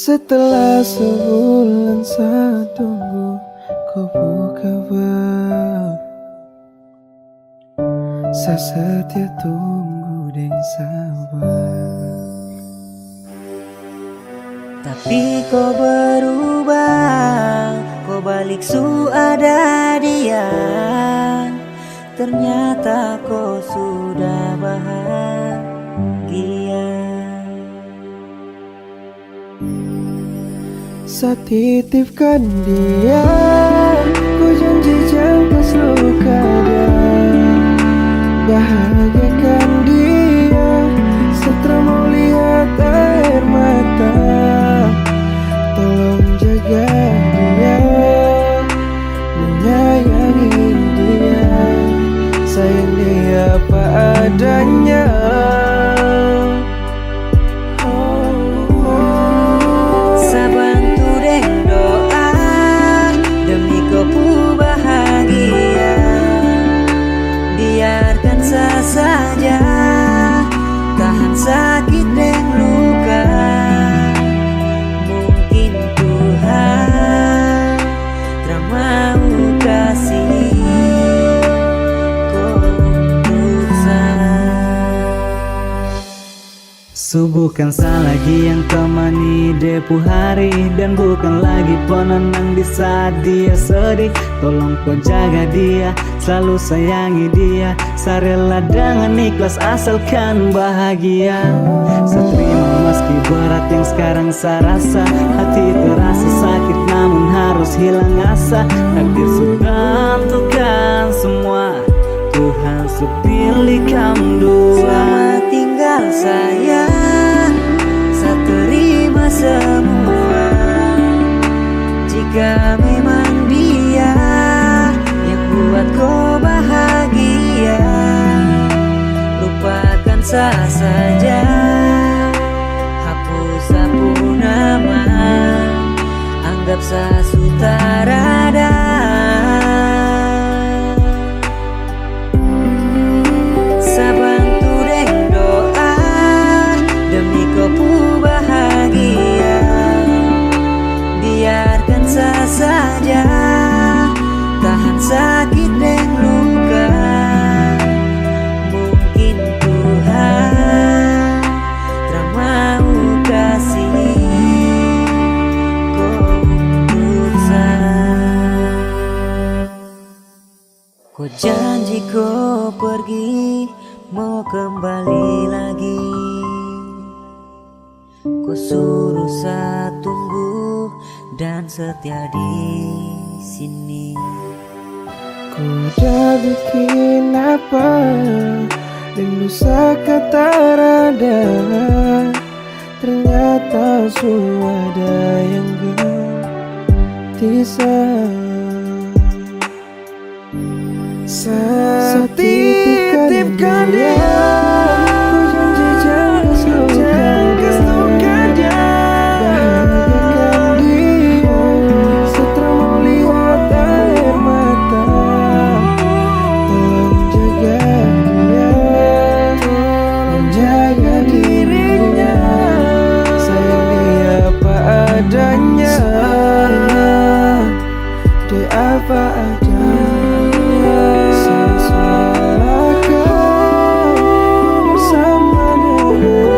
Setelah sebulan saya tunggu kau kabar. Saya setia tunggu dan sabar. Tapi kau berubah, kau balik ada dia. Ternyata kau sudah bahagia. Saya titipkan dia, ku janji jangan luka dia. Bahagiakan dia, setelah mau lihat air mata. Tolong jaga dia, menyayangi dia, sayang dia apa adanya. Saja tahan sakit dan luka. Mungkin Tuhan tak mau kasih kau So bukan saya lagi yang temani depu hari, dan bukan lagi penenang di saat dia sedih. Tolong kau jaga dia, selalu sayangi dia. Saya rela dengan ikhlas asalkan bahagia. Saya terima meski berat yang sekarang saya rasa. Hati terasa sakit namun harus hilang asa. Takdir sudah tentukan semua, Tuhan sepilih kamu dua. Selamat tinggal sayang, saya terima semua. Jika memang dia yang buat kau bahagia, lupakan saya saja, hapus nama, anggap saya sutarada. Saja tahan sakit dan luka. Mungkin Tuhan tak mau kasih kau Kau janji kau pergi, mau kembali lagi. Kau suruh saya tunggu dan setia di sini. Ku udah bikin apa, rindu sekata rada. Ternyata sudah yang ganti saya titipkan dia. Apa adanya, sesuaikan bersama dia.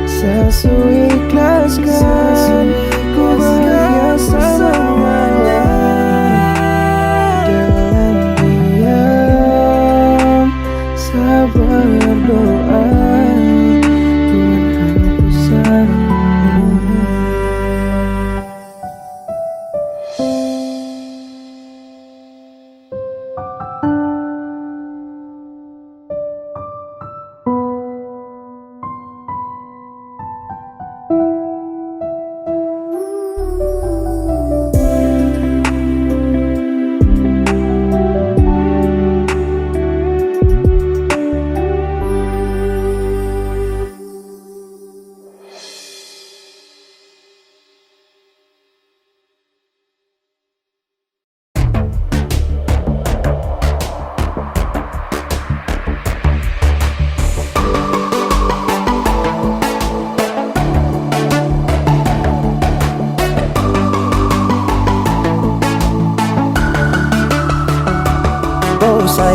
Sesuai ikhlaskan, ku bahagia selamanya. Dengan diam, sabar berdoa, Tuhan hapus semua.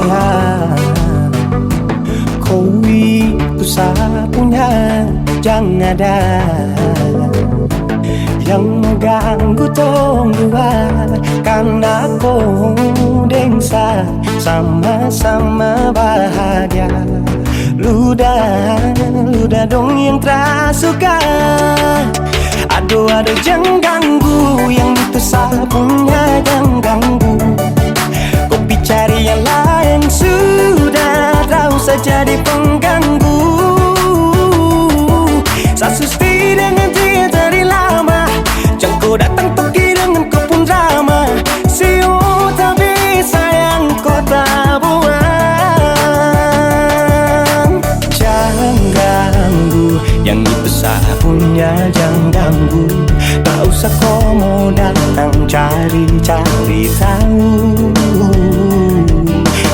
sayang. Kau itu sapunya, jangan ada yang mengganggu tong dua. Karena kau dengsa sama-sama bahagia. Ludah dong yang tersuka. Aduh jangan ganggu, yang itu sapunya jangan ganggu. Kopi cari yang lain sudah, tak usah jadi pengganggu. Sasusti dengan dia dari lama, jangan kau datang pergi dengan kau pun drama. Siu tapi sayang kau tak buang. Jangan ganggu, yang itu sapunya jangan ganggu. Tak usah kau mau datang cari-cari tahu.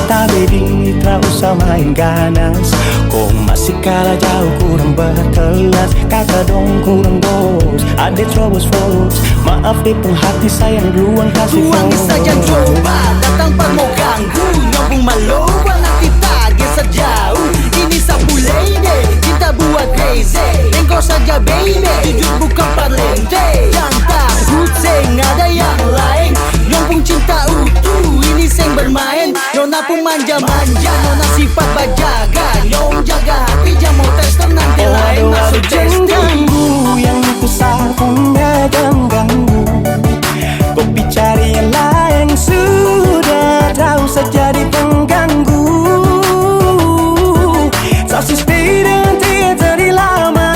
Tak bedi, tak usah main ganas. Kau masih kalah jauh, kurang berkelas. Kakak dong kurang bos, ada troubles folks. Maaf deh pun hati sayang duluan kasih Tuang saja coba, datang pak mau ganggu. Nyambung malu, warna kita geser jauh. Ini sapu lady, cinta buat crazy. Engkau saja baby, jujur bukan parlente. Yang takut seng ada yang lain. Nyambung cinta utuh, ini seng bermain. Nona pun manja-manja, nona sifat bajaga. Nyong jaga hati, jangan mau tester nanti lain masuk jangan testing. ganggu, yang itu sapunya jangan ganggu. Kopi cari yang lain sudah, tak usah jadi pengganggu. Sosis dengan dia dari lama,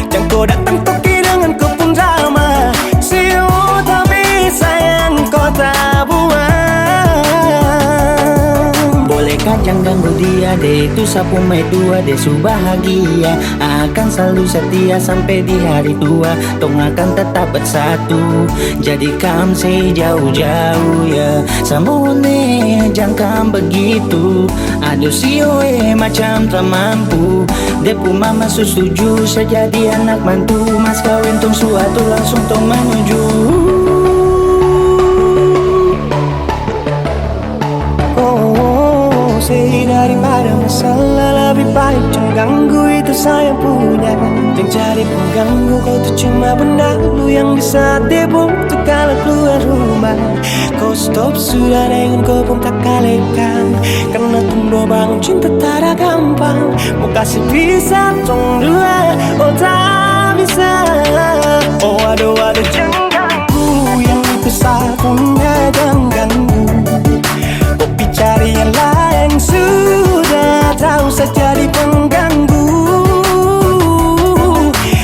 jangan kau datang toki dengan kau pun drama. Siu tapi sayang kau tak buang. Bolehkah jangan ganggu dia deh, itu sapu mai tua deh su bahagia. Akan selalu setia sampai di hari tua. Tong akan tetap bersatu, jadikan sejauh-jauh ya. Samone jangan begitu. Aduh sioe macam tak mampu. Depu mama setuju sejadi anak mantu. Mas kawin tong suatu langsung tong menuju. Sei daripada masalah, lebih baik jangan ganggu, itu saya punya. Jangan cari pengganggu, kau tuh cuma benda lu yang bisa dibutuh kalau keluar rumah. Kau stop sudah dengan kau pun tak kalekan. Karena tunggu bangun cinta tak ada gampang. Mau kasih bisa tong dua, oh tak bisa. Oh aduh jangan ganggu, yang itu sapunya jangan ganggu. Kopi cari yang lain sudah, tak usah jadi pengganggu.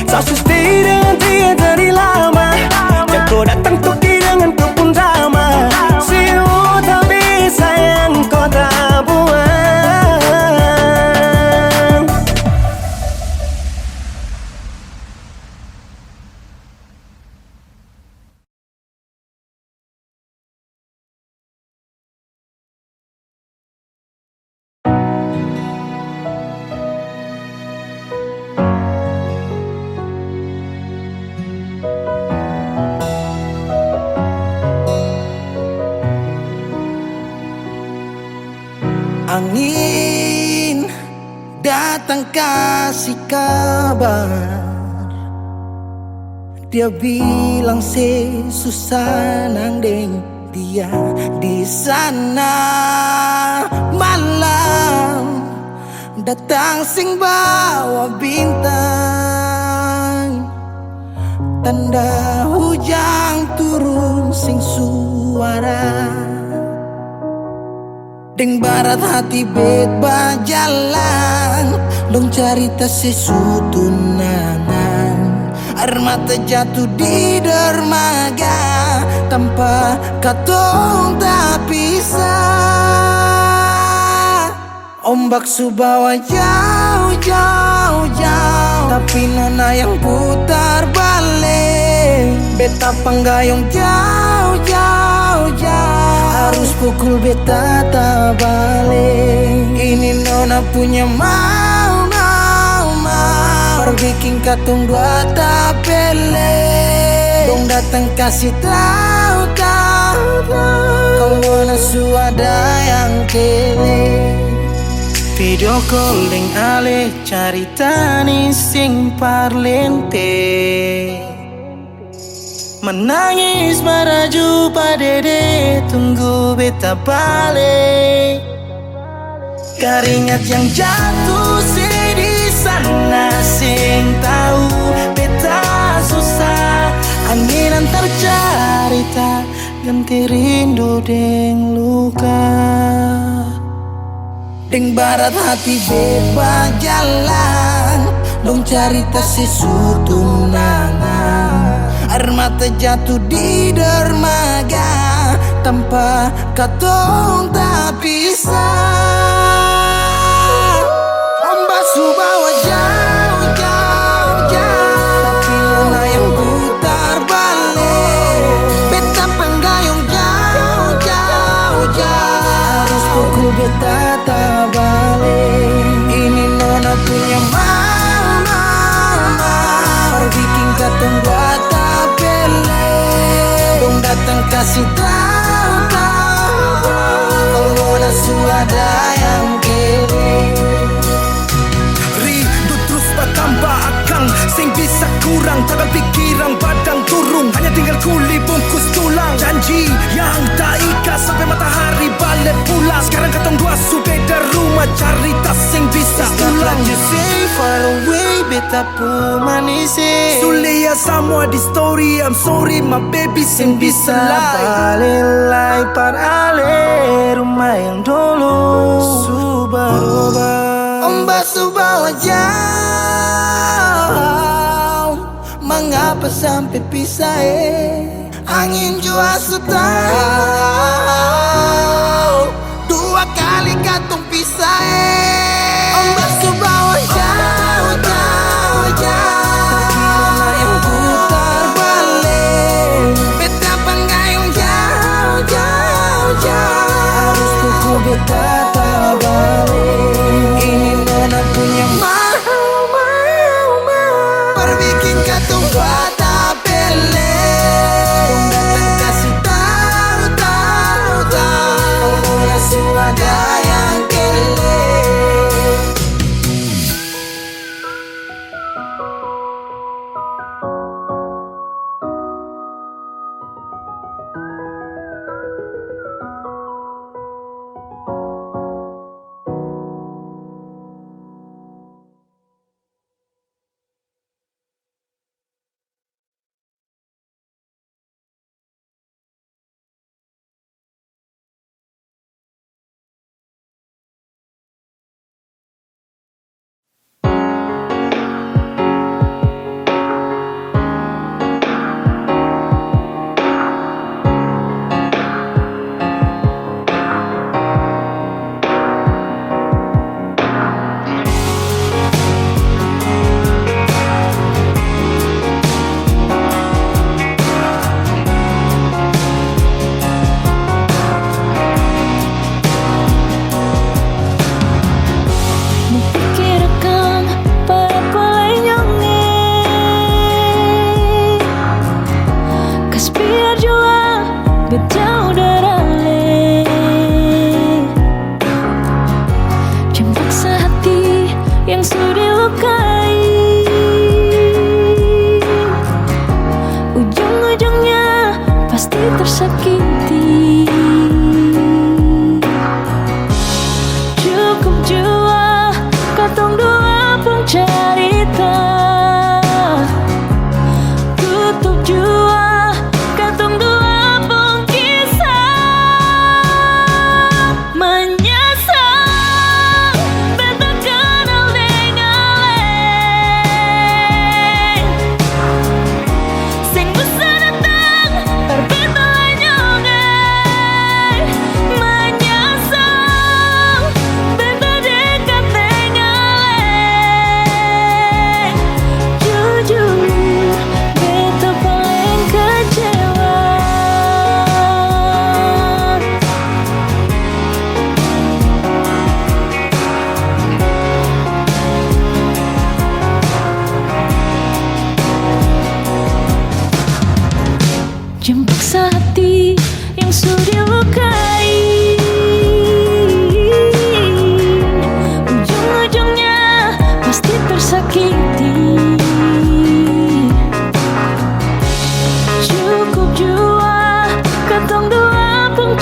Sasusti dengan dia dari lama, jangan kau datang toki dengan kau pun drama. Siu tapi sayang kau tak buang. Angin datang kasih kabar. Dia bilang susah nang deng dia di sana. Malam datang sing bawa bintang, tanda hujan turun sing suara. Deng barat hati bet bajalan, dong cerita sesutunangan. Air mata jatuh di dermaga, tanpa katong tak pisah. Ombak subawa jauh, tapi nona yang putar balik. Beta panggayong jauh, harus pukul beta tak balik. Ini nona punya mau bikin katong dua tak pele. Dong datang kasih tahu Kau mana suada yang kele video calling ale carita ni sing parlente menangis maraju padede tunggu beta balik keringat yang jatuh di sana sing tahu beta susah angin antar carita ganti rindu deng luka deng barat hati bebas jalan dong cerita sesutunangan air mata jatuh di dermaga tanpa katong tak bisa ombak subawa jauh jauh jauh tapi luna yang putar balik beta penggayung jauh jauh jauh harus pukul beta tak balik ini nona punya mama bikin katong buat tak bele dong datang kasih tahu kalau nona suada yang kere rindu terus bertambah akang sing bisa kurang takkan pikiran badang turung hanya tinggal kuli bungkus tulang janji yang tak ikat sampai matahari balik pulang sekarang katong dua su beda rumah cerita sing bisa ulang you say far away beta pu manise Sulia semua di story I'm sorry my baby sing bisa balilai par ale rumah yang dulu subaroba ombak subawa jauh mengapa sampai pisah angin jua tahu dua kali katong pisah ombak subawa jauh jauh jauh yang putar balik beta penggayung jauh jauh jauh harus pukul beta tak balik ini nona punya mau perbikin katong buat tak bele dong datang kasih tahu tahu tahu nona suada yang kele tersakiti. Cukup jua katong dua pun cerita, tutup jua katong dua pun kisah. Menyesal beta kenal dengan leng, sing bisa datang berbeda nyongai. Menyesal beta dekat dengan leng, jujur beta paling kecewa.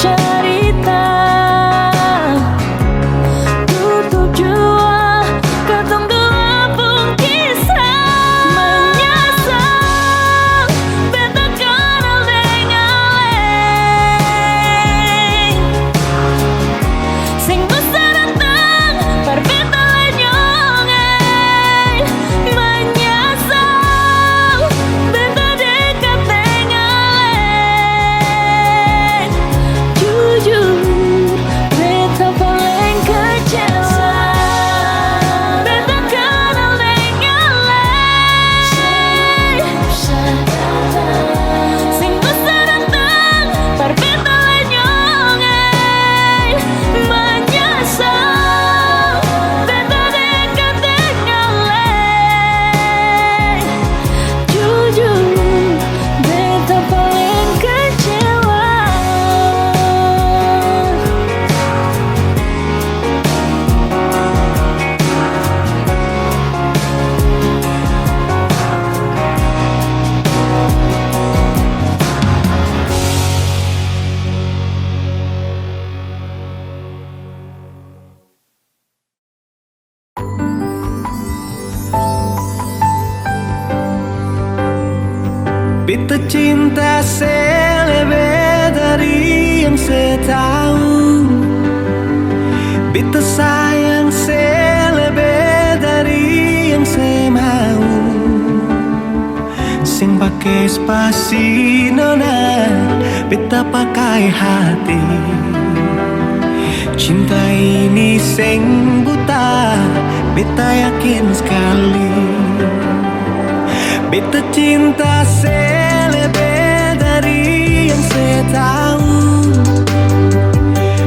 cerita, tutup jua katong dua pun kisah. Menyesal beta kenal dengan leng, sing bisa datang berbeda lenyong. Menyesal beta dekat dengan leng, jujur beta paling kecewa. Beta kenal dengan leng, sing bisa datang berbeda lenyong. Menyesal beta dekat dengan leng, jujur beta paling kecewa. Beta cinta selebih dari yang saya tahu, beta sayang selebih dari yang saya mau. Sing pakai spasi nona, beta pakai hati. Cinta ini sing buta, beta yakin sekali. Beta cinta selebih dari yang saya tahu,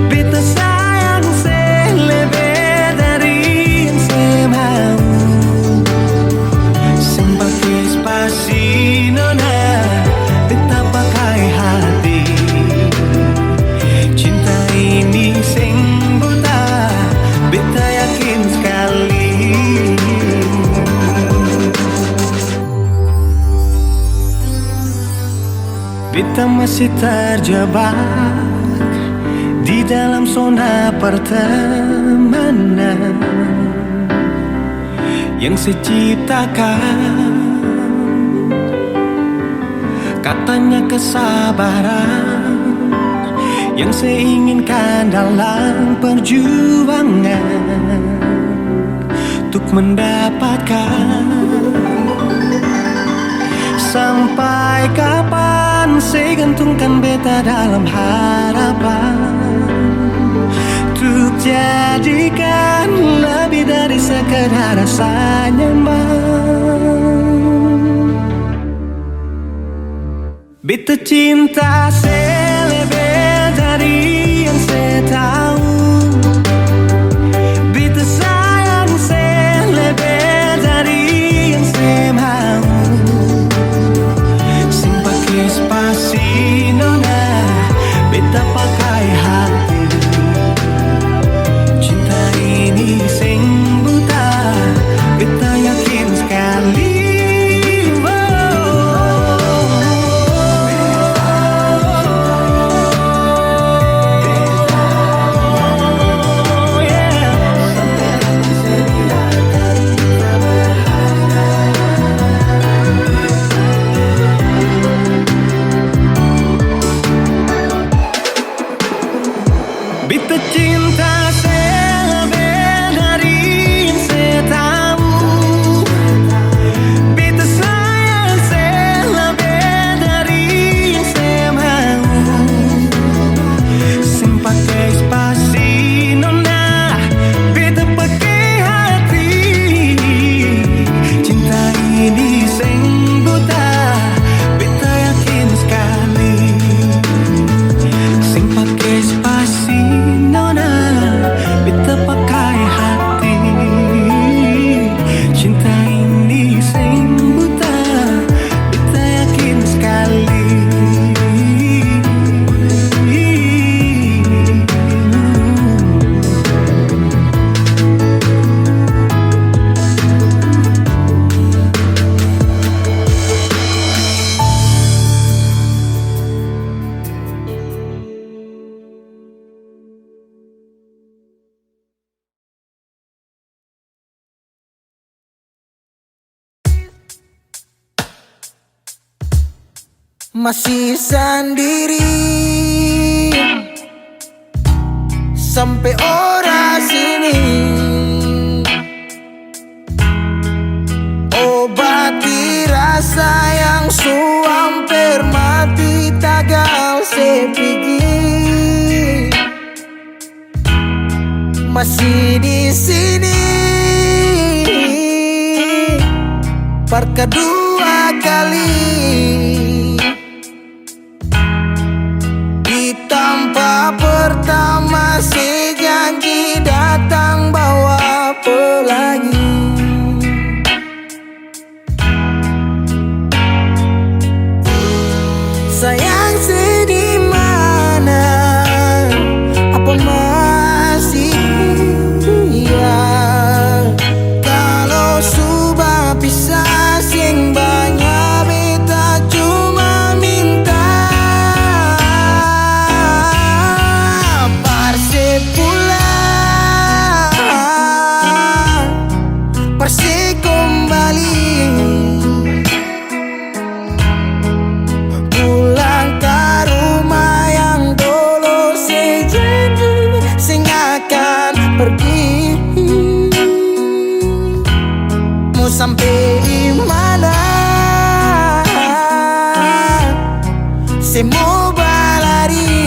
beta sayang selebih dari yang saya mau. Sing pakai spasi nona, beta pakai hati. Cinta ini sing buta, beta yakin sekali. Beta masih terjebak di dalam zona pertemanan yang saya ciptakan. Katanya kesabaran yang saya inginkan dalam perjuangan untuk mendapatkan. Sampai kapan saya gantungkan beta dalam harapan untuk jadikan lebih dari sekedar rasa nyaman. Beta cinta selebih dari yang saya tahu, beta sayang selebih dari yang saya mau. Spasi nona, beta pakai hati. Cinta ini sing buta, beta yakin sekali. masih sendiri sampai ora sini. Obati rasa yang hampir mati tagal sepigi. Masih di sini per kedua kali. Di tempat pertama si janji datang bawa pelangi. Sayang sedih mana, apa masih iya? Kalau sudah pisah sing banyak beta cuma minta parse pulang, parse kembali. Pergi, mau sampai di mana? Saya mau berlari.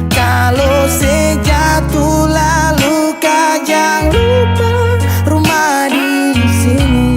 Kalau saya jatuh lalu kau jangan lupa rumah di sini.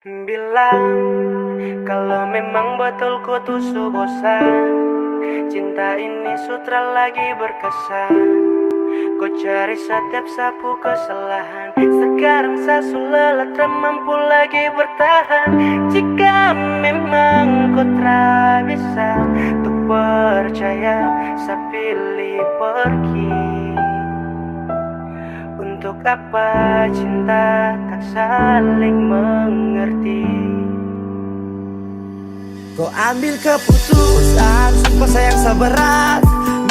Bilang kalau memang betul ku tuh bosan, cinta ini sutra lagi berkesan. Kau cari setiap sapu kesalahan, sekarang saya sudah tak mampu lagi bertahan. Jika memang kau tak bisa untuk percaya, saya pilih pergi. Untuk apa cinta tak saling mengerti? Kau ambil keputusan, sumpah sayang seberat.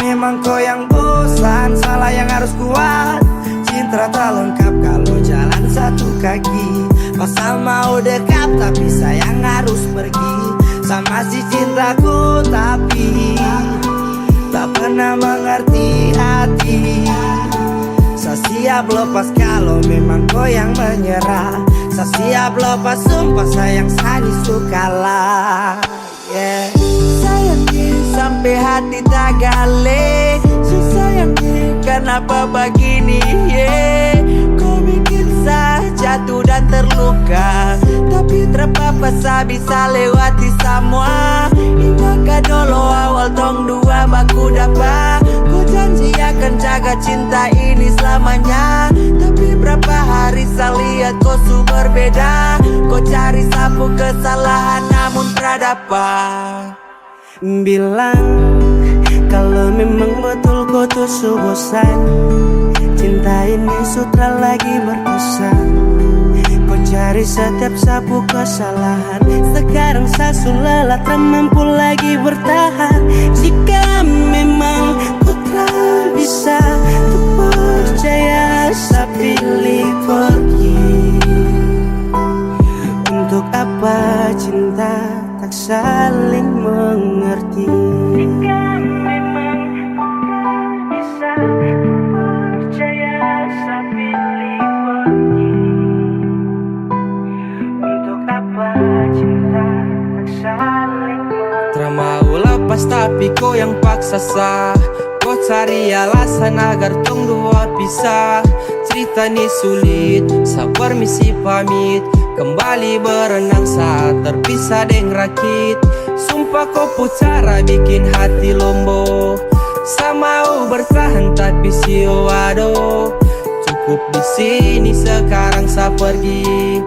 Memang kau yang bosan, salah yang harus kuat. Cinta tak lengkap kalau jalan satu kaki. Pasal mau dekat tapi sayang harus pergi. Sama si cintaku tapi tak pernah mengerti hati. Saya siap lepas kalau memang kau yang menyerah. Saya siap lepas sumpah sayang sani sukalah. Yeah. Sayangnya sampai hati tak gale. Sayangnya kenapa begini? Yeah. Kau bikin saya jatuh dan terluka, tapi terpapa saya bisa lewati semua. Ingatkah dulu awal tong dua baku dapat. Kau janji akan jaga cinta ini selamanya, tapi berapa hari saya lihat kau su berbeda. Kau cari sapu kesalahan namun terdapat. Bilang kalau memang betul kau tuh bosan, cinta ini sutra lagi berkesan. Kau cari setiap sapu kesalahan, sekarang saya sudah tak mampu lagi bertahan. Jika memang kau tak bisa untuk percaya, saya pilih pergi. Untuk apa cinta tak saling mengerti? Jika memang kau tak bisa percaya, saya pilih pergi. Untuk apa cinta tak saling mengerti? Termau lepas tapi kau yang paksa sah. Kau cari alasan agar tong dua pisah. Cerita ni sulit, saya permisi pamit. Kembali berenang saat terpisah deng rakit. Sumpah kau pucara bikin hati lombo. Saya mau bertahan tapi sio aduh. Cukup di sini sekarang saya pergi.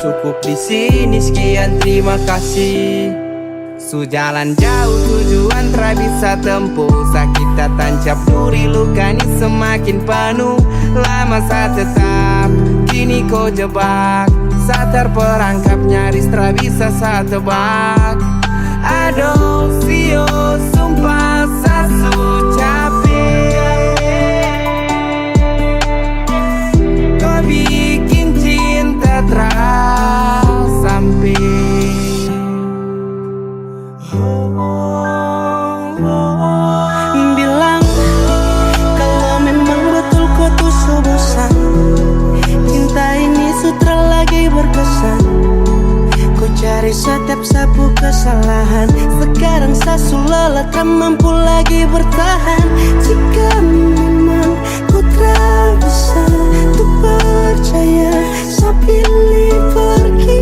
Cukup di sini sekian terima kasih. Sujalan jauh tujuan tak bisa tempuh. Sakit tak tancap duri luka ni semakin penuh. Lama saya tetap, kini kau jebak. Saya terperangkap nyaris tak bisa saya tebak. Aduh sio sumpah saya su capek. Kau bikin cinta terasa sampai. Bilang kalau memang betul kau tuh bosan, cinta ini sutra lagi berkesan. Kau cari setiap sapu kesalahan, sekarang saya sudah tak mampu lagi bertahan. Jika memang kau tak bisa untuk percaya, saya pilih pergi.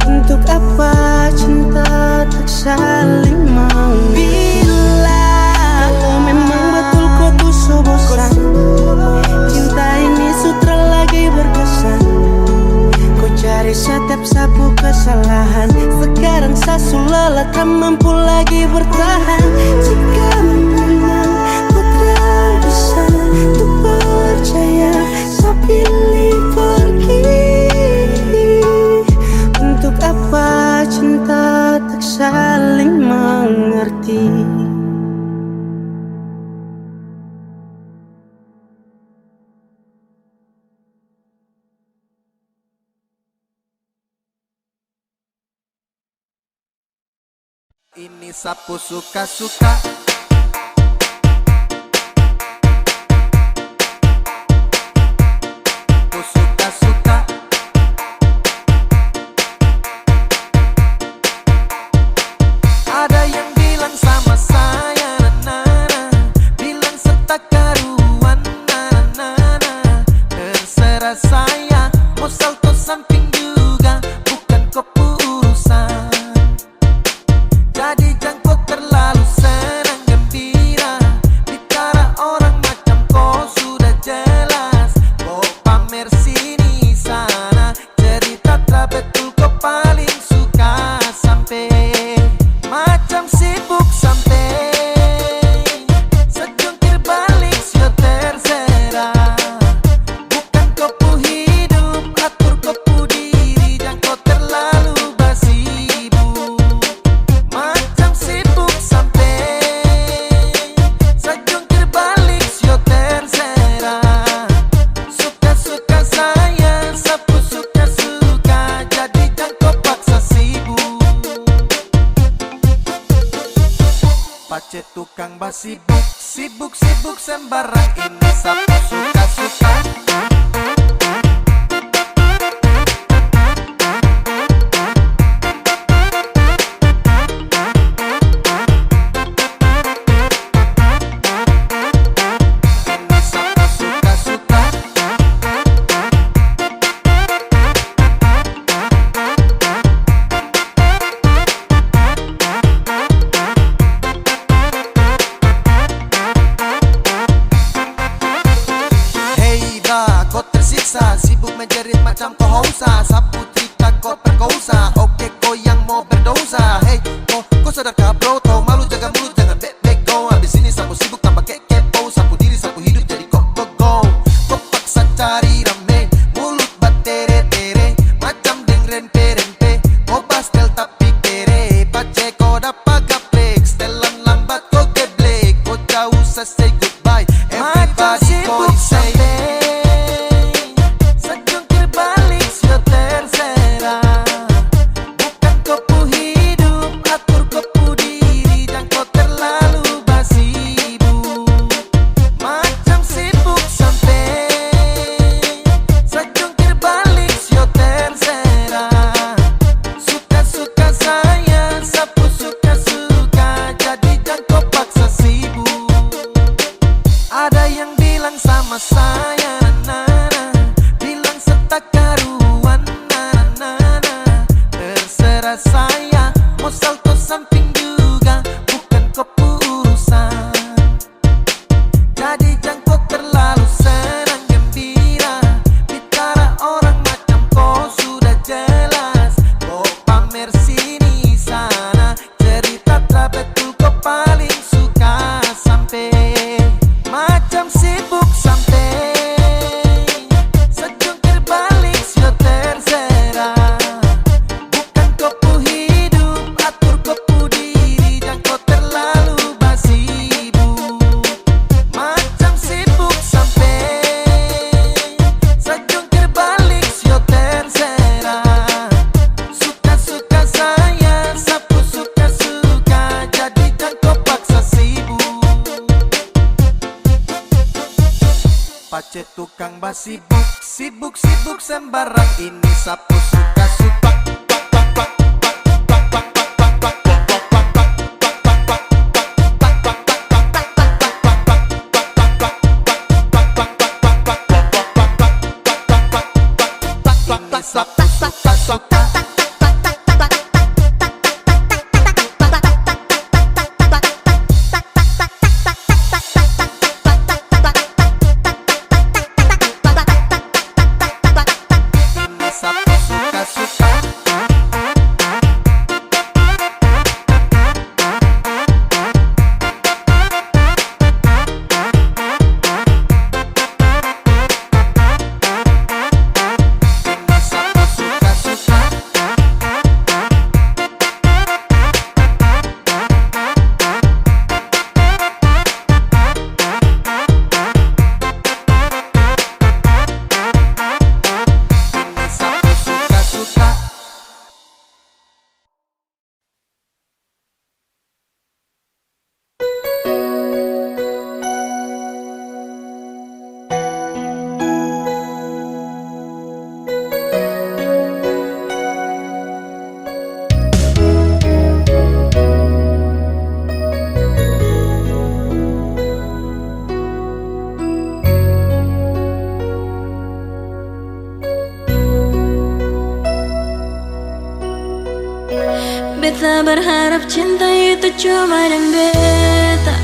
Untuk apa cinta tak saling mengerti? Bila kalau memang betul kau tuh bosan, cinta ini sutra lagi berkesan. Kau cari setiap sapu kesalahan, sekarang saya sudah tak mampu lagi bertahan. Jika memang kau tak bisa untuk percaya, saya pilih pergi. Untuk apa cinta tak saling mengerti? Ini sapu suka-suka. Ku suka-suka. Ada yang bilang sama saya na-na-na, bilang setak karuan na-na-na. Terserah saya mau salto santo sibuk, sibuk, sibuk sembarang ini sapu suka-suka. Sibuk menjerit macam kau hausa. Sapu cerita kau perkosa. Oke kau yang mau berdosa. Hey kau sadarkah bro? Tau malu jaga mulut jangan back go. Abis ini sapu sibuk tambah kepo. Sapu diri sapu hidup jadi kok go. Kau paksa cari rame. Mulut batere-tere macam deng rempe-rempe. Kau pastel tapi kere. Pace kau dapat gaplek. Setelan lambat kau geblek. Kau jauh say goodbye. Everybody kau say sama saya, nana, bilang setak karuan, nana, terserah saya, mau salto samping juga, bukan kepurusan. Jadi jangan kau terlalu senang gembira, bicara orang macam kau sudah jelas. Kau pamer sini sana, cerita tak betul kau paling suka sampai macam sibuk sampai sejungkir balik sio terserah. Bukan kopu hidup, atur kopu diri, jangan kau terlalu basibuk. Macam sibuk sampai sejungkir balik sio terserah. Suka-suka saya, sapu suka-suka, jadi jangan kau paksa sibuk. Pace tukang basibuk, sibuk, sibuk sembarang ini sapu suka-suka. Ini sapu suka-suka. Sapu suka-suka. Ini sapu suka-suka. Ini sapu suka-suka. Beta berharap cinta itu cuma dan beta.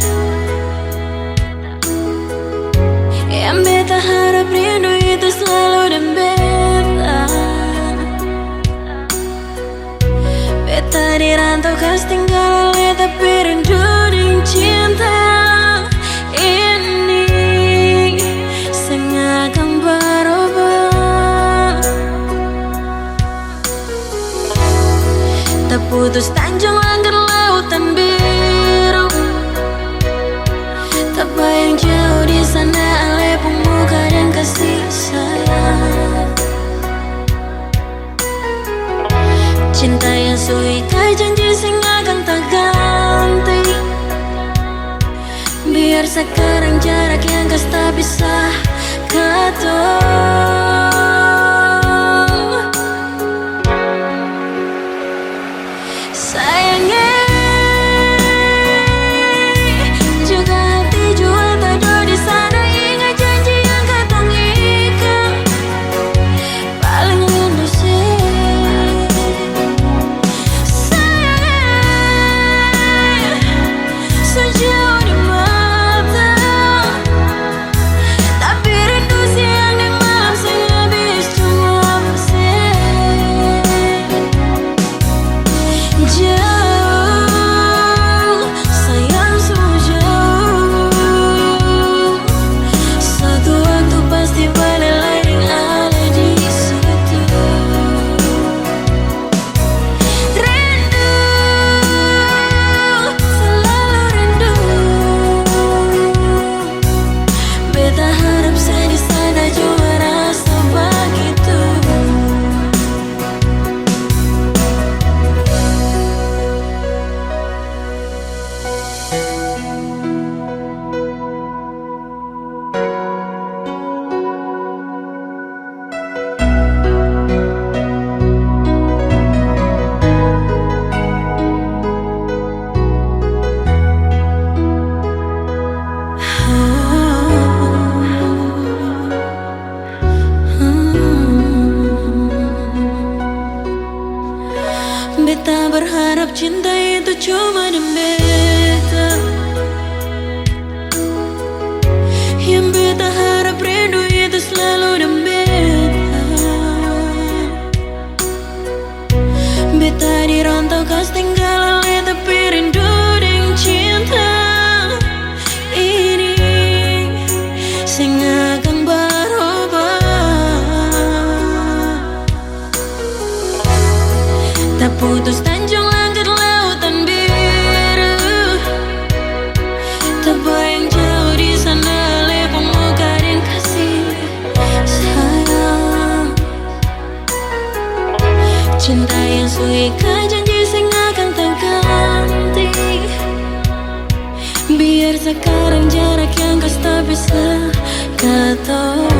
Yang beta harap rindu itu selalu dan beta. Beta dirantau kas tinggal oleh tapi rindu dan cinta ini sengakan berubah. Terputus tanjung langgar lautan biru, tak bayang jauh di sana alepung muka dan kasih sayang. Cinta yang suikai janji sing akan tak ganti. sekarang jarak yang tak bisa katong. Sayangnya jaga hati jua tado di sana, ingat janji yang katong ikat. Paling rindu sih sayangnya sejauh di mata, tapi rindu siang di malam sehingga habis cuma persen. Jauh sayang sejauh, satu waktu pasti balik lagi ada di situ. Rindu, selalu rindu. Beta harap saya di sana juga rasa begitu. Beta berharap cinta itu cuma di beta. Yang beta harap rindu itu selalu di beta. Beta di rantau kas tinggal oleh tapi rindu dengan cinta ini sing akan berubah. Tak putus tanjung langit lautan biru, tak bayang jauh di sana oleh pemuka dan kasih sayang. Cinta yang suika janji sing akan tak ganti. Biar sekarang jarak yang kas tak bisa katong.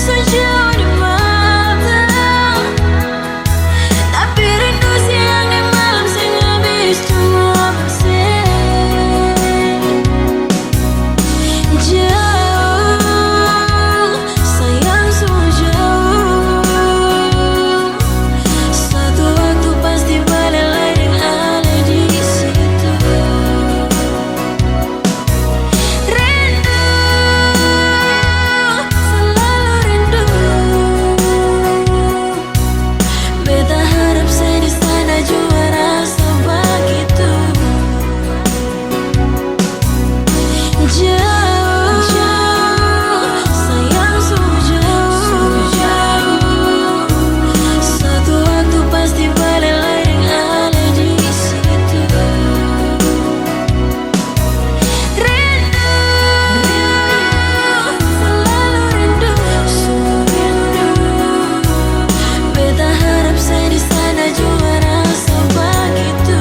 Sejauh di mata, tapi rindu siang di malam sehingga habis cuma persen. Jauh sayang sejauh, satu waktu pasti balik lagi ada di situ. Rindu, selalu rindu. Beta harap saya di sana juga rasa begitu. Jauh, sayang sejauh, satu waktu pasti balik lagi ada di situ. Rindu, selalu rindu, rindu. Beta harap saya di sana juga rasa begitu.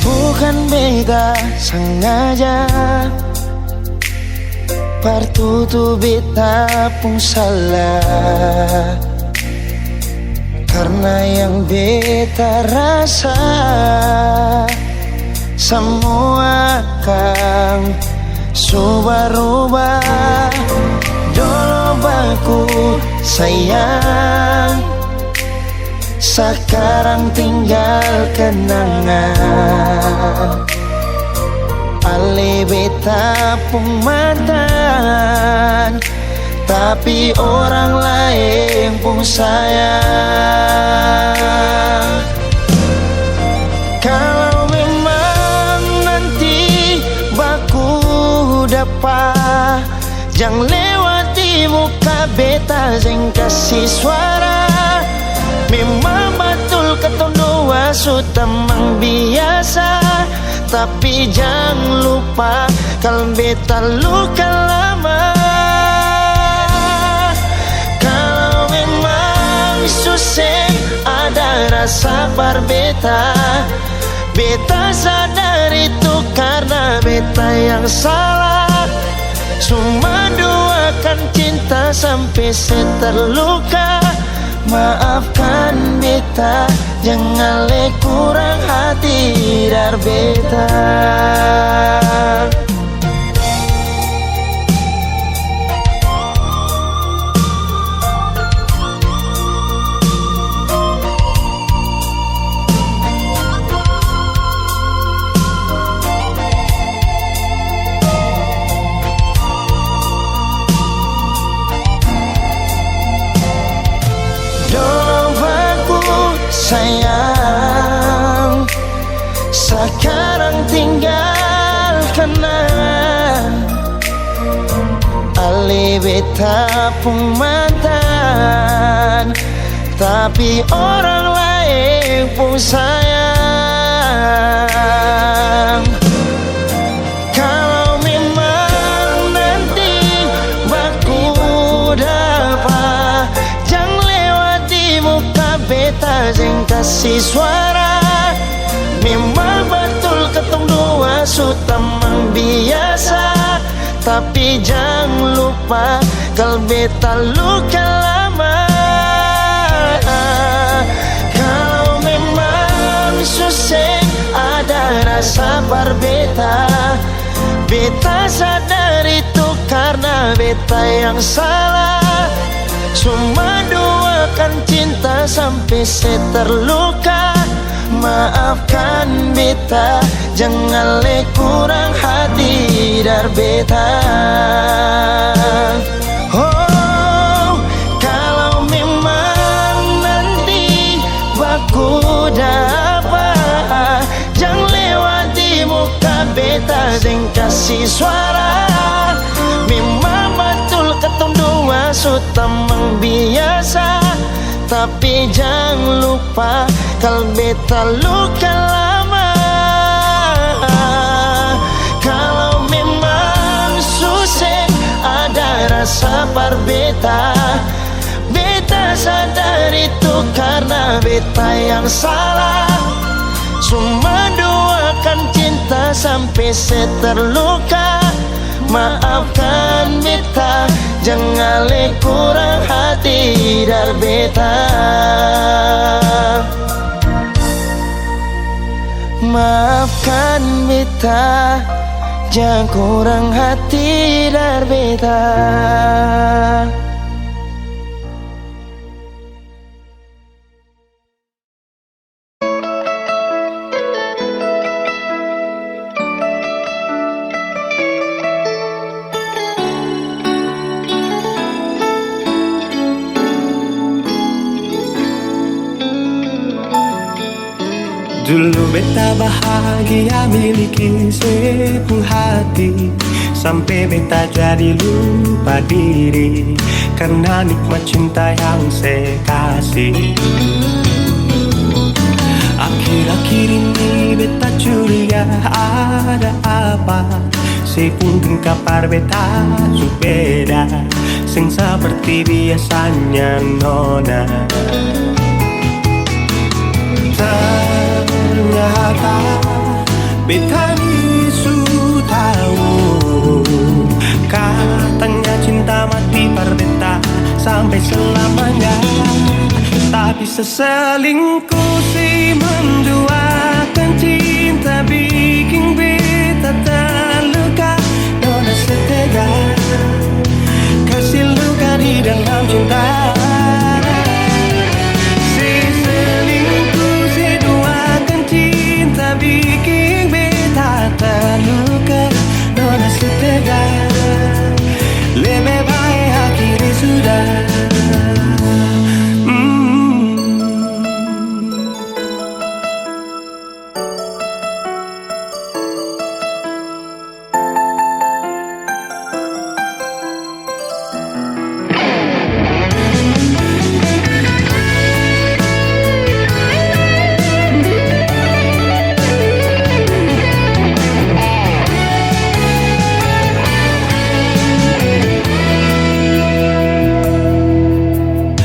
Bukan beta sengaja Partutu beta pun salah, karena yang beta rasa semua akan subah-rubah. Dulu baku sayang, sekarang tinggal kenangan. Ale beta pun mantan, tapi orang lain pun sayang. Kalau memang nanti baku dapat, jangan lewati muka beta yang kasih suara. Memang betul ketong dua sudah mang biasa, tapi jangan lupa kalau beta luka lama. Kalau memang susah ada rasa berbeta, beta sadar itu karena beta yang salah. Cuma doakan cinta sampai terluka. Maafkan beta, jangan le kurang hati dar beta. Sayang, sekarang tinggal kenang. Ale beta pun mantan, tapi orang lain pun sayang. Kalau memang nanti baku dapat, jangan lewati muka beta yang kasih suara. Memang betul ketong dua sudah mang biasa, tapi jangan lupa kalau beta luka lama. Kalau memang susah ada rasa berbeda, beta sadar itu karena beta yang salah. Cuma doakan cinta sampai terluka. Maafkan beta, jangan le kurang hati dar beta. Oh, kalau memang nanti baku dapat, jangan lewati muka beta yang kasih suara. Memang betul ketong dua sudah mang biasa, tapi jangan lupa kalau beta luka lama. Kalau memang susah ada rasa berbeda, beta sadar itu karena beta yang salah. Cuma doakan cinta sampai terluka. Maafkan beta, jangan le kurang hati dar beta. Maafkan beta, jangan kurang hati dar beta. Dulu beta bahagia miliki sepenuh hati, sampai beta jadi lupa diri karena nikmat cinta yang saya kasih. Akhir-akhir ini beta curiga ada apa, saya pun dengar kabar beta berbeda, sing seperti biasanya nona. Ternyata beta ni su tahu kata sampai selamanya. Tapi seselingkuh si menduakan cinta bikin beta terluka. Nona setega kasih luka di dalam cinta. Si selingkuh si duakan cinta bikin beta terluka. Nona setega lebih baik akhiri sudah.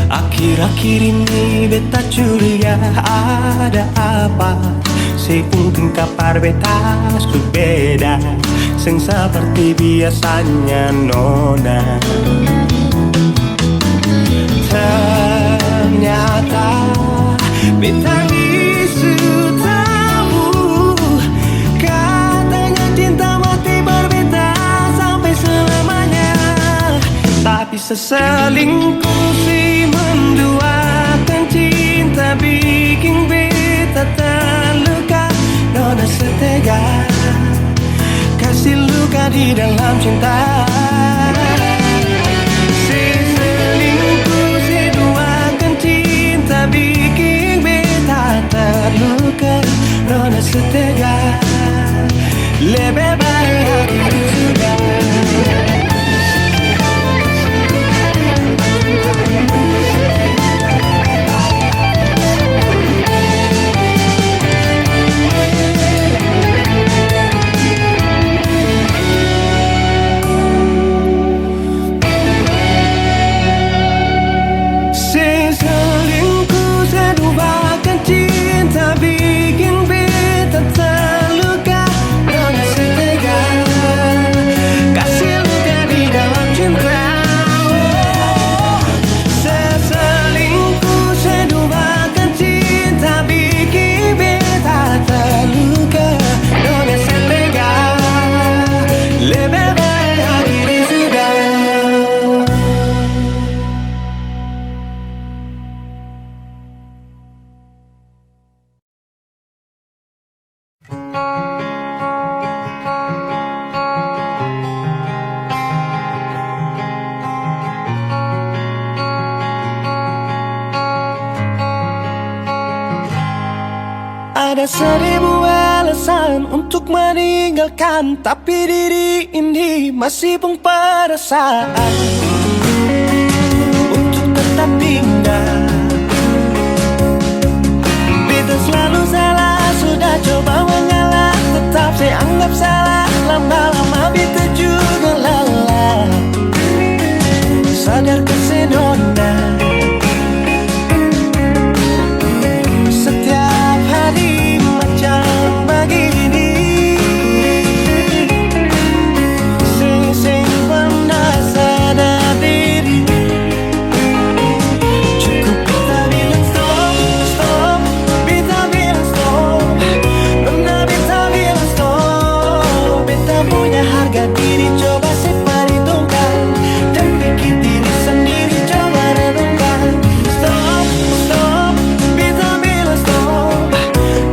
Akhir-akhir ini beta curiga ada apa. Sepuntung kapar beta su beda, seng seperti biasanya nona. Ternyata beta isu tahu, katanya cinta mati berbeda sampai selamanya. Tapi seselingkuh si menduakan cinta bikin beta terluka. Nona setega kasih luka di dalam cinta. Si selingkuh si duakan cinta bikin beta terluka. Nona setega lebih baik akhiri sudah. Ada seribu alasan untuk meninggalkan, tapi diri ini masih pun perasaan untuk tetap tinggal. Beta selalu salah, sudah coba mengalah, tetap saya anggap salah. Lama-lama beta juga lelah. Sadar kesenona setiap hari macam begini. Sing pernah sadar diri. Cukup beta bilang stop, stop. Beta bilang stop. Pernah beta bilang stop. Beta punya harga diri, coba seperhitungkan dan pikir diri sendiri, coba renungkan. Stop, stop. Beta bilang stop.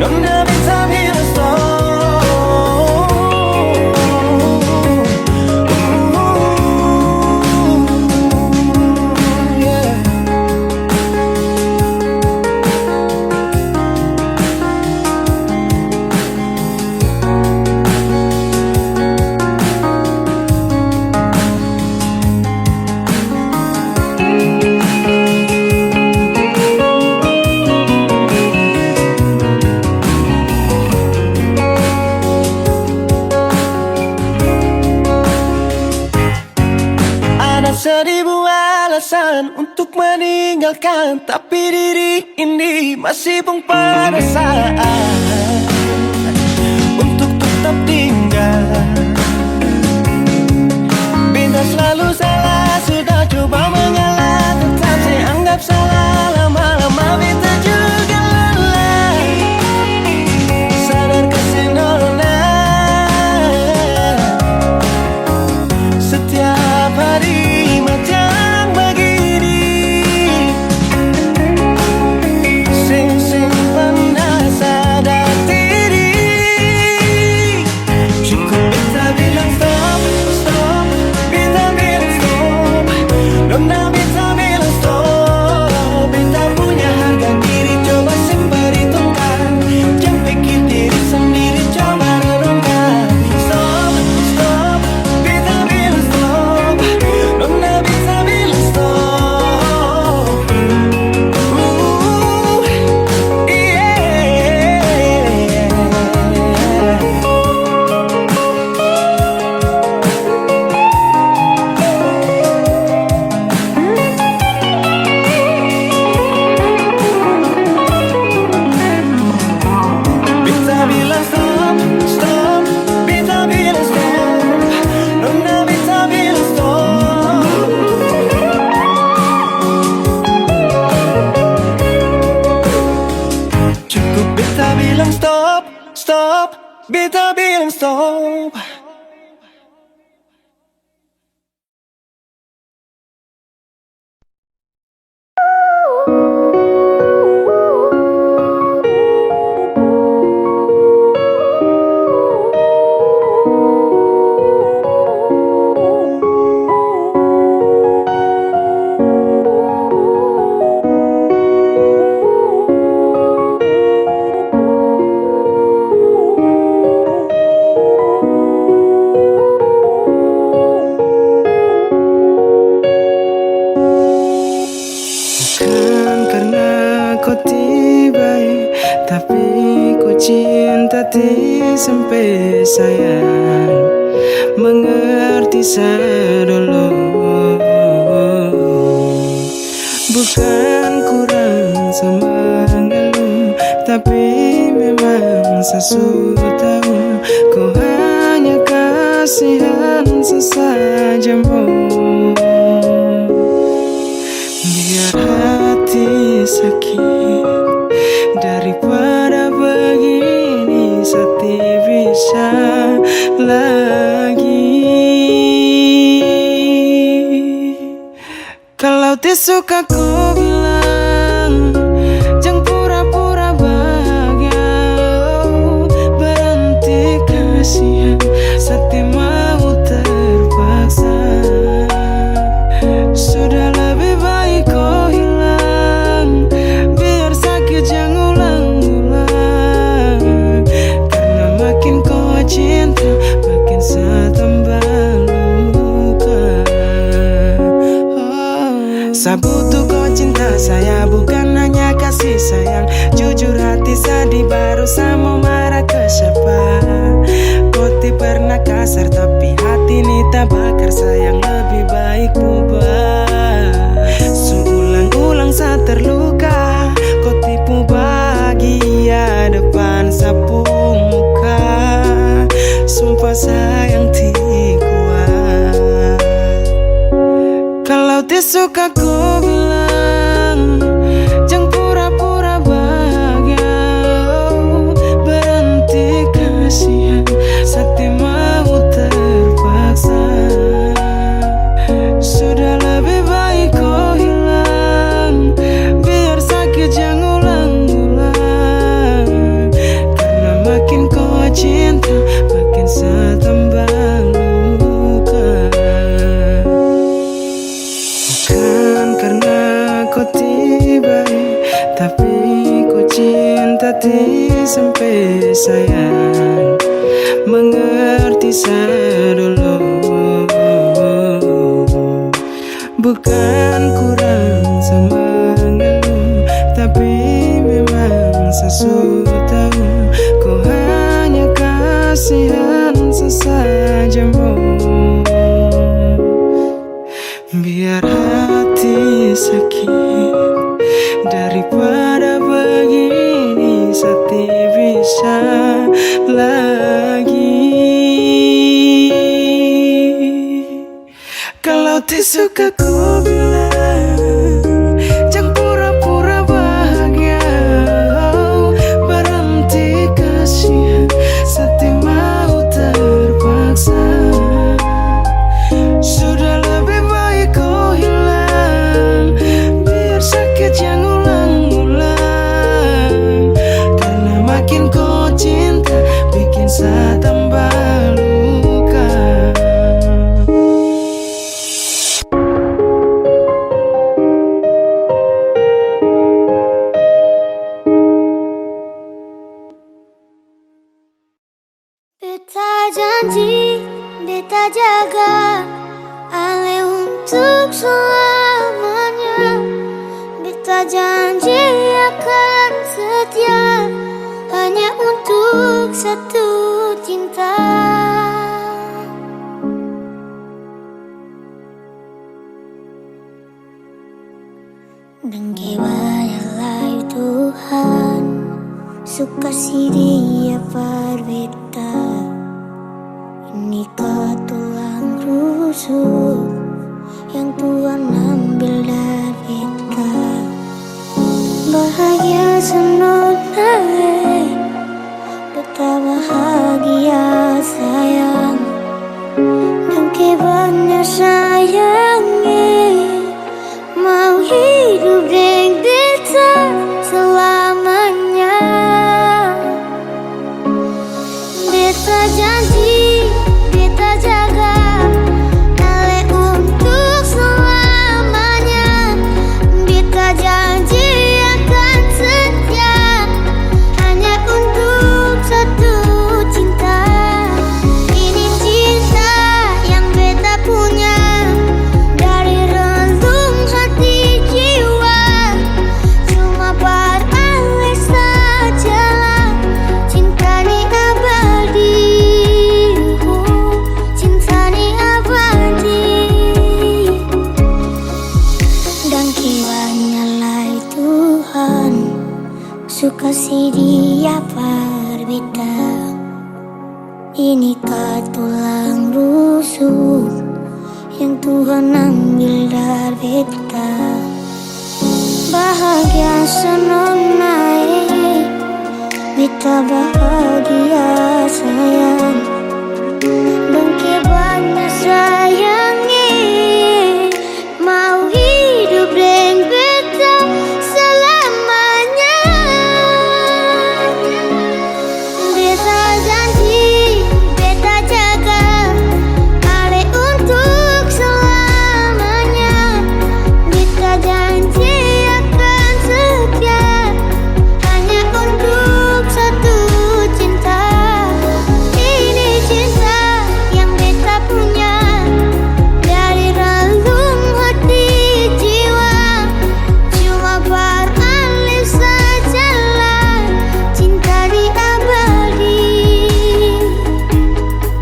Nona beta bilang stop. Yeah. Ada seribu alasan untuk meninggalkan, tapi diri ini masih pun perasaan untuk tetap tinggal. Beta selalu salah, sudah coba mengalah, Ku beta bilang stop, stop, beta bilang stop. Bukan karena kau tiba, tapi kau cinta sampai sayang, mengerti dulu. Bukan kurang sama lu, tapi memang sesuatu tahu kau hanya kasihan sesajamu. Biar hati sakit daripada begini, Sati bisa lagi. Kalau suka kau bilang, jangan pura-pura bahagia, berhenti kasihan, Sati mau terpaksa. Sudah lebih baik kau hilang, biar sakit jangan ulang-ulang. Karena makin kau cinta, makin saya tambah luka. Saya butuh kau cinta saya, bukan hanya kasih sayang. Jujur hati sedih, baru saya mau marah ke siapa. Kau tidak pernah kasar, tapi hati ini tak bakar. Sayang lebih baik bubar. Seulang-ulang saya terluka, kau tipu bahagia depan sapu muka. Sumpah sayang tidak kuat. Kalau suka kau bilang, jangan pura-pura bahagia, berhenti kasihan, Sati mau terpaksa. Sudah lebih baik kau hilang, biar sakit jangan ulang-ulang. Karena makin kau cinta, makin saya tambah luka. Bukan karena kau tiba, tapi kau cinta sampai sayang, mengerti dulu. Bukan kurang sama lu, tapi memang sesuatu tahu kau hanya kasihan sesajamu. Biar hati sakit daripada begini, Sati bisa lagi. Kalau suka kau bilang, jangan pura-pura bahagia, berhenti kasihan, Sati mau terpaksa. Sudah lebih baik kau hilang, biar sakit jangan ulang-ulang. Karena makin kau cinta, bikin saya tambah luka. Beta janji, beta jaga Ale untuk selamanya. Beta janji akan setia hanya untuk satu cinta. Dan kebayalah Tuhan, suka si dia berbeda. Ini tulang rusuk yang Tuhan ambil dari kita. Bahagia senonai, betapa bahagia sayang, dan kibarnya sayangi, mau hidup dengan beta selamanya. Beta janji, beta jaga Ale untuk selamanya. Beta janji akan setia hanya untuk satu cinta. Ini cinta yang beta punya dari relung hati jiwa. Cuma pada sajalah cinta ni abadi. Cinta ni abadi. Dan kiranya lai Tuhan suka si dia berbeda. Inikah tulang rusuk yang Tuhan ambil dari beta. Bahagia senonai, beta bahagia sayang, dan kibarnya sayangi, mau hidup dengan beta selamanya. Beta janji, beta jaga Ale untuk selamanya. Beta janji akan setia hanya untuk satu cinta. Ini cinta yang beta punya dari relung hati jiwa. Cuma beralih sajalah cinta ni abadi.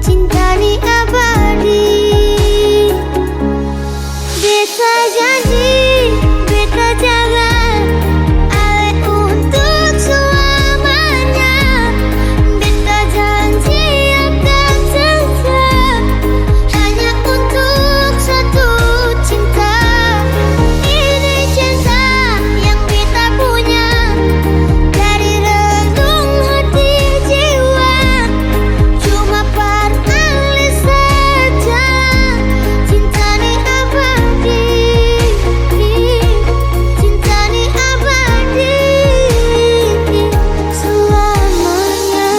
Cinta ni abadi. Beta janji, beta jaga Ale untuk selamanya. Beta janji akan setia hanya untuk satu cinta. Ini cinta yang beta punya dari relung hati jiwa. Cuma beralih saja cinta ni abadi. Cinta ni abadi selamanya.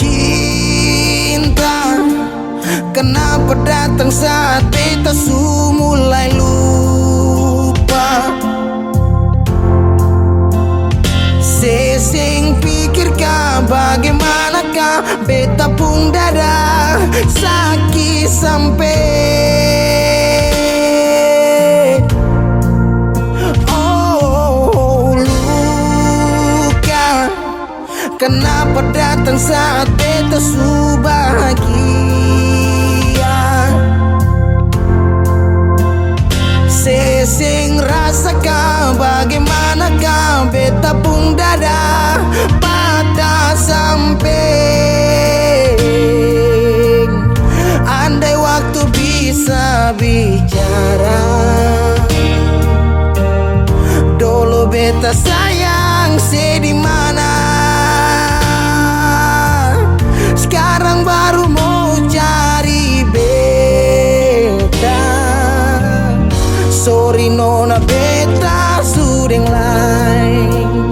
Cinta, kenapa datang saat beta su mulai lupa? Sesing pikirkah bagaimanakah beta pun dada sakit sampai. Oh, luka, kenapa datang saat beta su bahagia? Sesing rasakah bagaimanakah beta pun dada patah sampai. Andai waktu bisa bicara, dulu beta sayang di mana. Sekarang baru mau cari beta. Sorry nona, beta sudeng lain.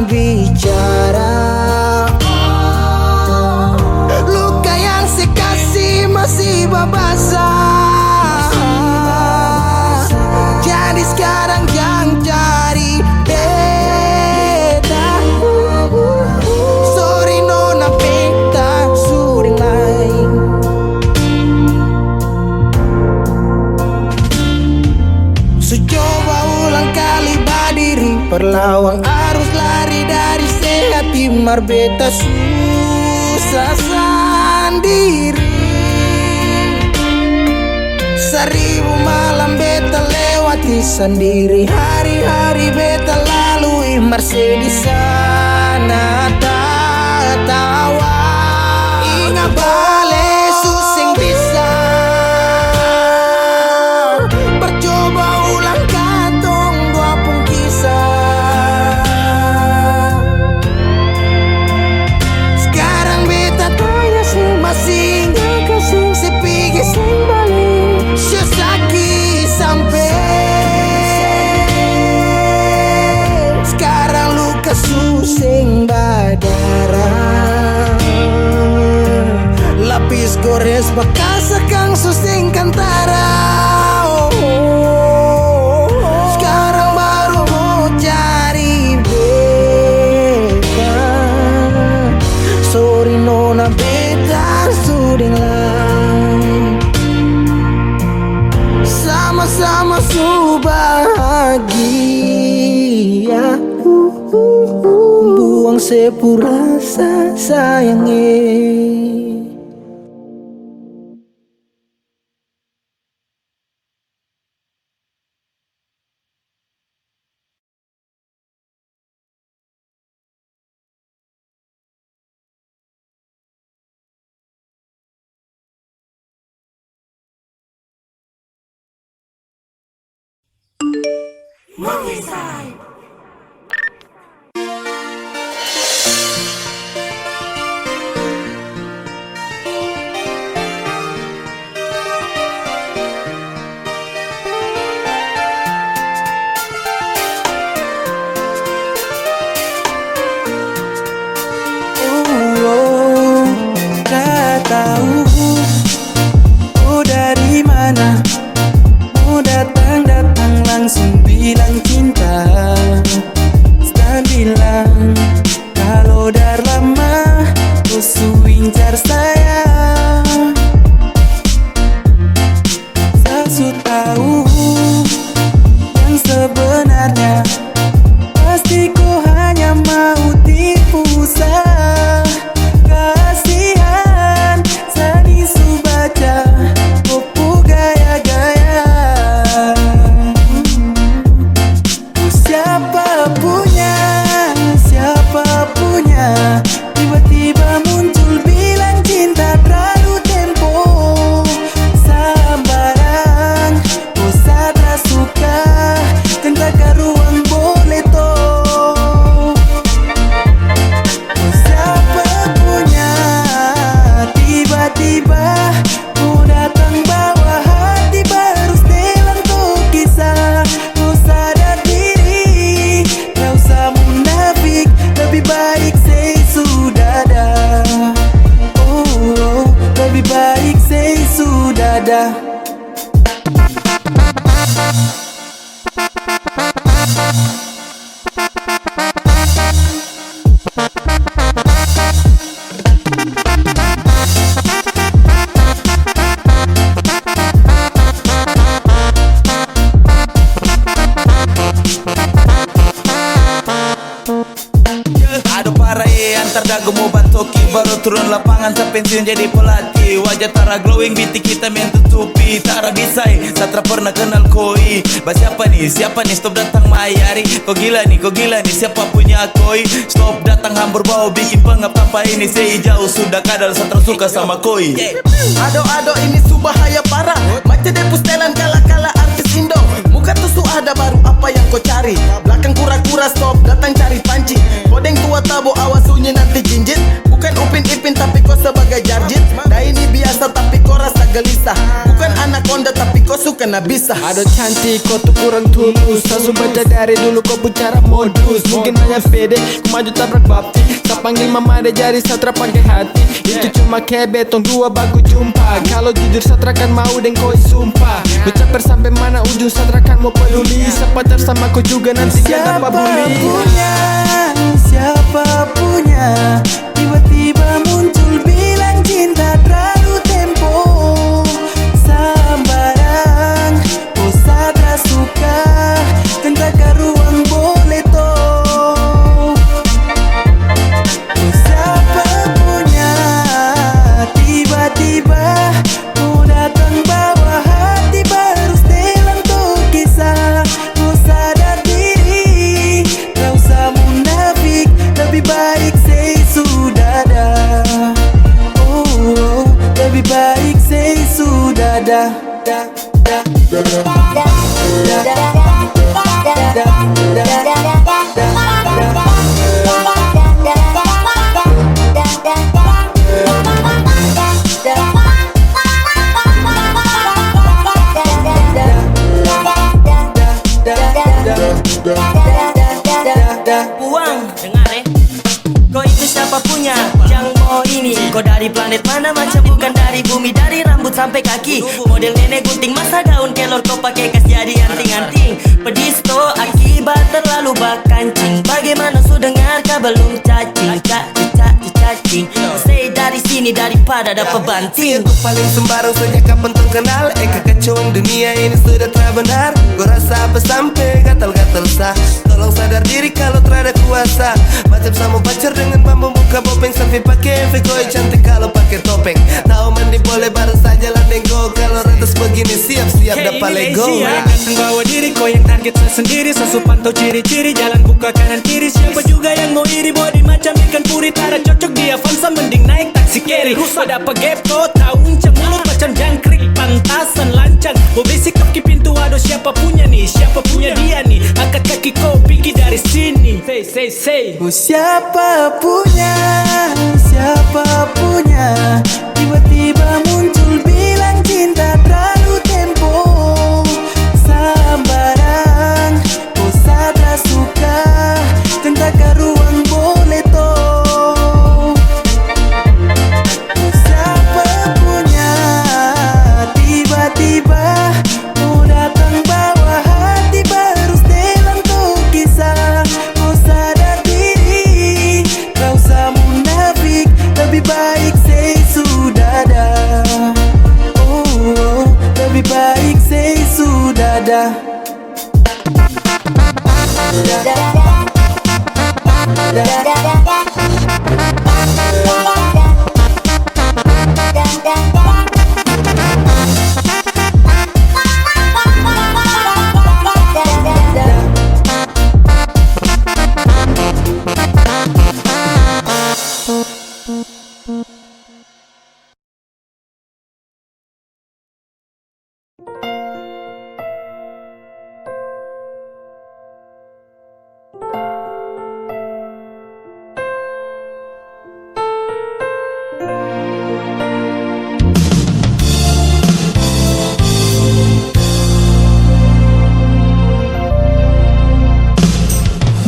bicara. Luka yang saya kasih masih babasa. Jadi sekarang yang cari beta. Sorry nona beta sudah lain. So coba ulang kali berdiri, perlawan arus lari dari sehati, marbeta susah sendiri. Seribu malam beta lewati sendiri, hari-hari beta lalui marse di sana tertawa. Ingat bale susing bisa. Percoba ulang katong dua pun kisah. Sekarang beta tanya si masing kasih si pigi sing balik. Sesaki sampai sekarang luka susing berdarah. Lapis gores bekas kang susing kantara. Sekarang baru mau cari beta. Sorry nona beta sudah lain. Sama-sama su bahagia. Buang sepurasa sayangnya. Tak tahu ku dari mana, mau datang langsung bilang cinta. Sekarang bilang kalau dah lama kau suincar saya. Saya su tahu yang sebenarnya, pasti kau hanya mau tipu saya. Kasihan sani su baca kau gaya-gaya. Siapa punya, tiba-tiba muncul bilang cinta terlalu tempo. Sambarang, kau sadar suka, tentang ruang boleh toh. Siapa punya, tiba-tiba kau datang bawa hati baru setelan tuh kisah. Kau sadar diri, kau usah munafik, lebih baik say sudah dah. Oh, lebih baik say sudah dah. Aduh parah antar dagu mau bantoki, baru turun lapangan tak pensiun jadi pelatih. Wajah tara glowing, biti kita main tutupi. Tara bisai, satra pernah kenal koi. Siapa nih stop datang mayari. Kau gila nih siapa punya koi. Stop datang hambur bau bikin pengap tanpa ini. Sei jauh sudah kadal satra suka sama koi. Ado ini su bahaya parah. Macam depus telan kala-kala artis Indo. Muka tuh su ada baru apa yang kau cari. Belakang kura-kura stop datang cari panci. Kodeng tua tabo awas sunyi nanti jinjit. Bukan Upin Ipin tapi kau sebagai jarjit. Dah ini biasa tapi kau rasa gelisah. Bukan anaconda tapi kau suka pernah bisa. Aduh cantik kau tuh kurang tulus. Langsung baca dari dulu kau bicara modus. Mungkin hanya pede ku maju tabrak bapti. Tak panggil mama deh jari satra pakai hati. Itu cuma kebet tong dua baku jumpa. Kalau jujur satra kan mau dan kau sumpah. Ku caper sampai mana ujung satra kan mau peduli. Sepacar sama kau juga nanti yang tanpa bully. Siapa punya tiba-tiba muncul bilang cinta terlalu tempo. Sambarang kau sadar suka tentang ruang boleh toh. Siapa punya tiba-tiba kau datang bawa hati baru setelan tuh kisah. Kau sadar diri kau usah munafik, lebih baik say sudah dah. Oh, lebih baik say sudah dah. Uang, dengar kau itu siapa punya? Yang mau ini kau dari planet mana macam bukan dari bumi. Dari rambut sampai kaki model nenek gunting masa daun kelor kau pakai kas jadi anting-anting. Pedisto akibat terlalu bakancing. Bagaimana su dengar kau belum cacing? Cacing say dari sini daripada dapat banting. Aku paling sembarang sejak kapan tuh kenal. Kekacauan dunia ini sudah tak benar. Gue rasa apa sampai gatal-gatal sah. Tolong sadar diri kalau terada kuasa. Macam sama pacar dengan bambu buka bopeng. Selfie pakai efek koi cantik kalau pakai topeng. Tahu mandi boleh baru saja landeng go. Kalau ratas begini siap-siap dapat lego. Datang bawa diri kau yang target sendiri. Sesupan tau ciri-ciri jalan buka kanan kiri. Siapa juga yang mau iri body macam ikan puri. Tara cocok di Avanza mending naik taksi carry. Pada pagepo tahu uncang mulut macam jangkrik. Pantasan lancang mau berisik kaki pintu. Aduh siapa punya nih, siapa punya dia nih. Angkat kaki kau pergi dari sini. Say Oh, siapa punya tiba-tiba muncul bilang cinta terlalu tempo. Sambarang kau sadar suka tentang ruang boleh toh. Siapa punya tiba-tiba kau datang bawa hati baru setelan tuh kisah. Kau sadar diri kau usah munafik, lebih baik say sudah dah. Oh, lebih baik say sudah dah.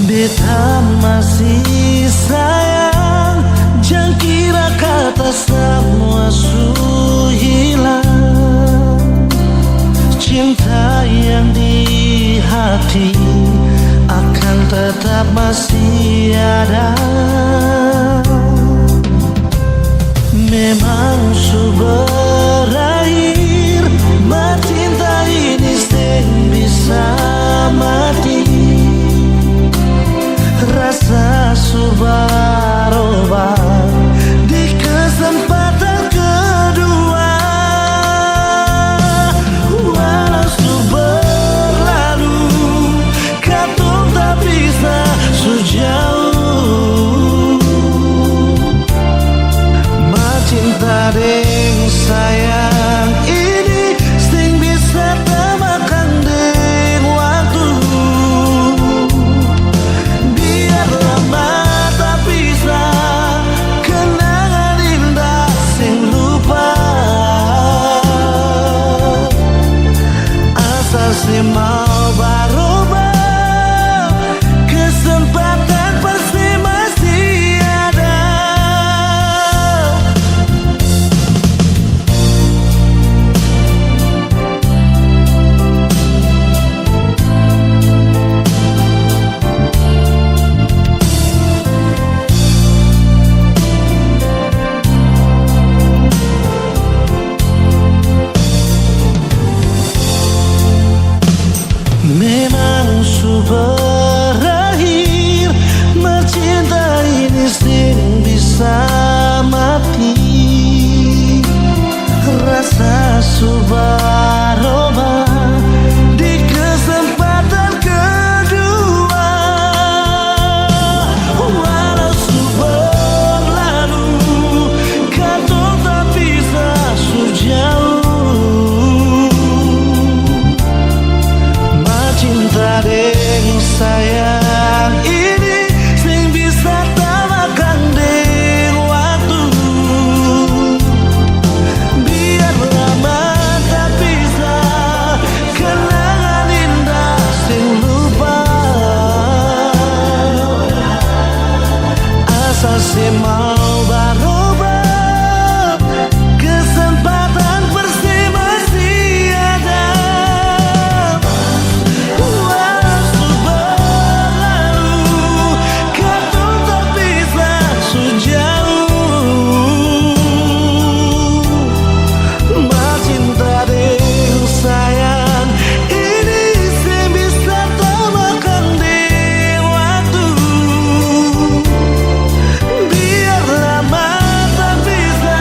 Beta masih sayang, jangan kira kata semua su hilang. Cinta yang di hati akan tetap masih ada. Memang su berakhir, cinta ini seng bisa mati. Rasa subaroba di kesempatan kedua. Walau su berlalu, katong tak bisa sejauh. Cinta deng sayang ini sing bisa temakan deng waktu. Asal saya mau berubah, kesempatan pasti masih ada. Waktu berlalu, kata tak bisa sejauh. Bercinta dengan sayang, ini saya bisa tambahkan di waktu. Biarlah mata bisa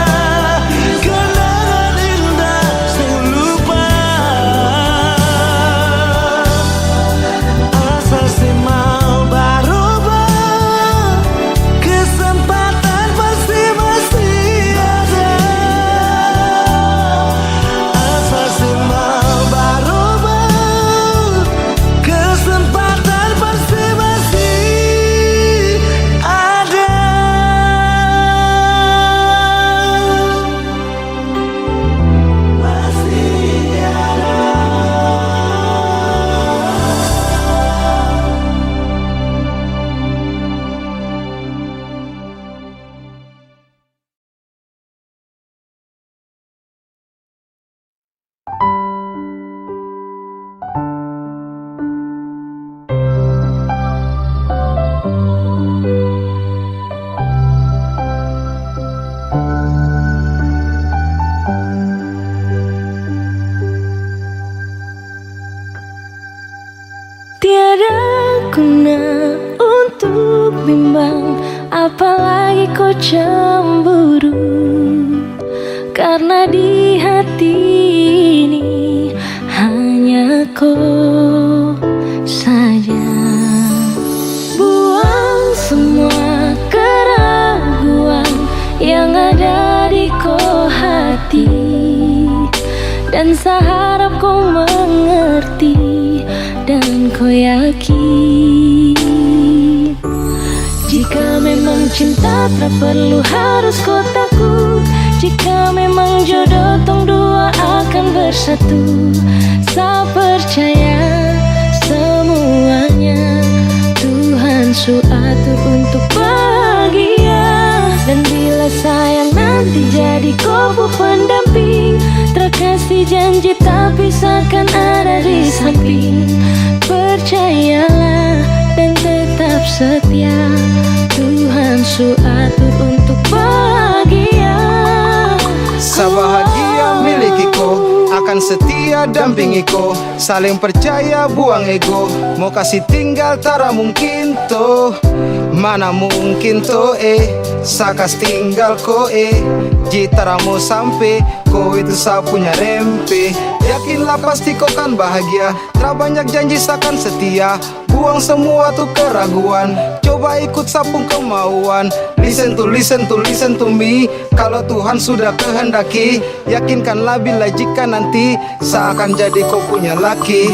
kenangan indah saya lupa. Asal saya mau berubah, kesempatan pasti masih ada. Asal saya mau berubah, kesempatan pasti masih ada. Masih ada. Tiada guna untuk bimbang, apalagi kau cemburu. Karena di hati ini hanya kau saja. Buang semua keraguan yang ada di kau hati, dan saya harap kau mengerti dan kau yakin. Jika memang cinta tak perlu harus kau takut. Jika memang jodoh tong dua akan bersatu. Saya percaya semuanya Tuhan su atur untuk bahagia. Dan bila sayang nanti jadi kau pendamping, terkasih janji tapi seakan ada di samping. Percayalah dan tetap setia, Tuhan su atur untuk bahagia. Sebahagia miliki ko, akan setia dampingi ko. Saling percaya buang ego, mau kasih tinggal tara mungkin to. Mana mungkin to sakas tinggal ko jitara mau sampai ko itu saya punya rempe. Yakinlah pasti kau kan bahagia, tak banyak janji sakan setia. Buang semua tuh keraguan, coba ikut sapung kemauan. Listen to me. Kalau Tuhan sudah kehendaki, yakinkanlah bila jika nanti seakan jadi kau punya laki.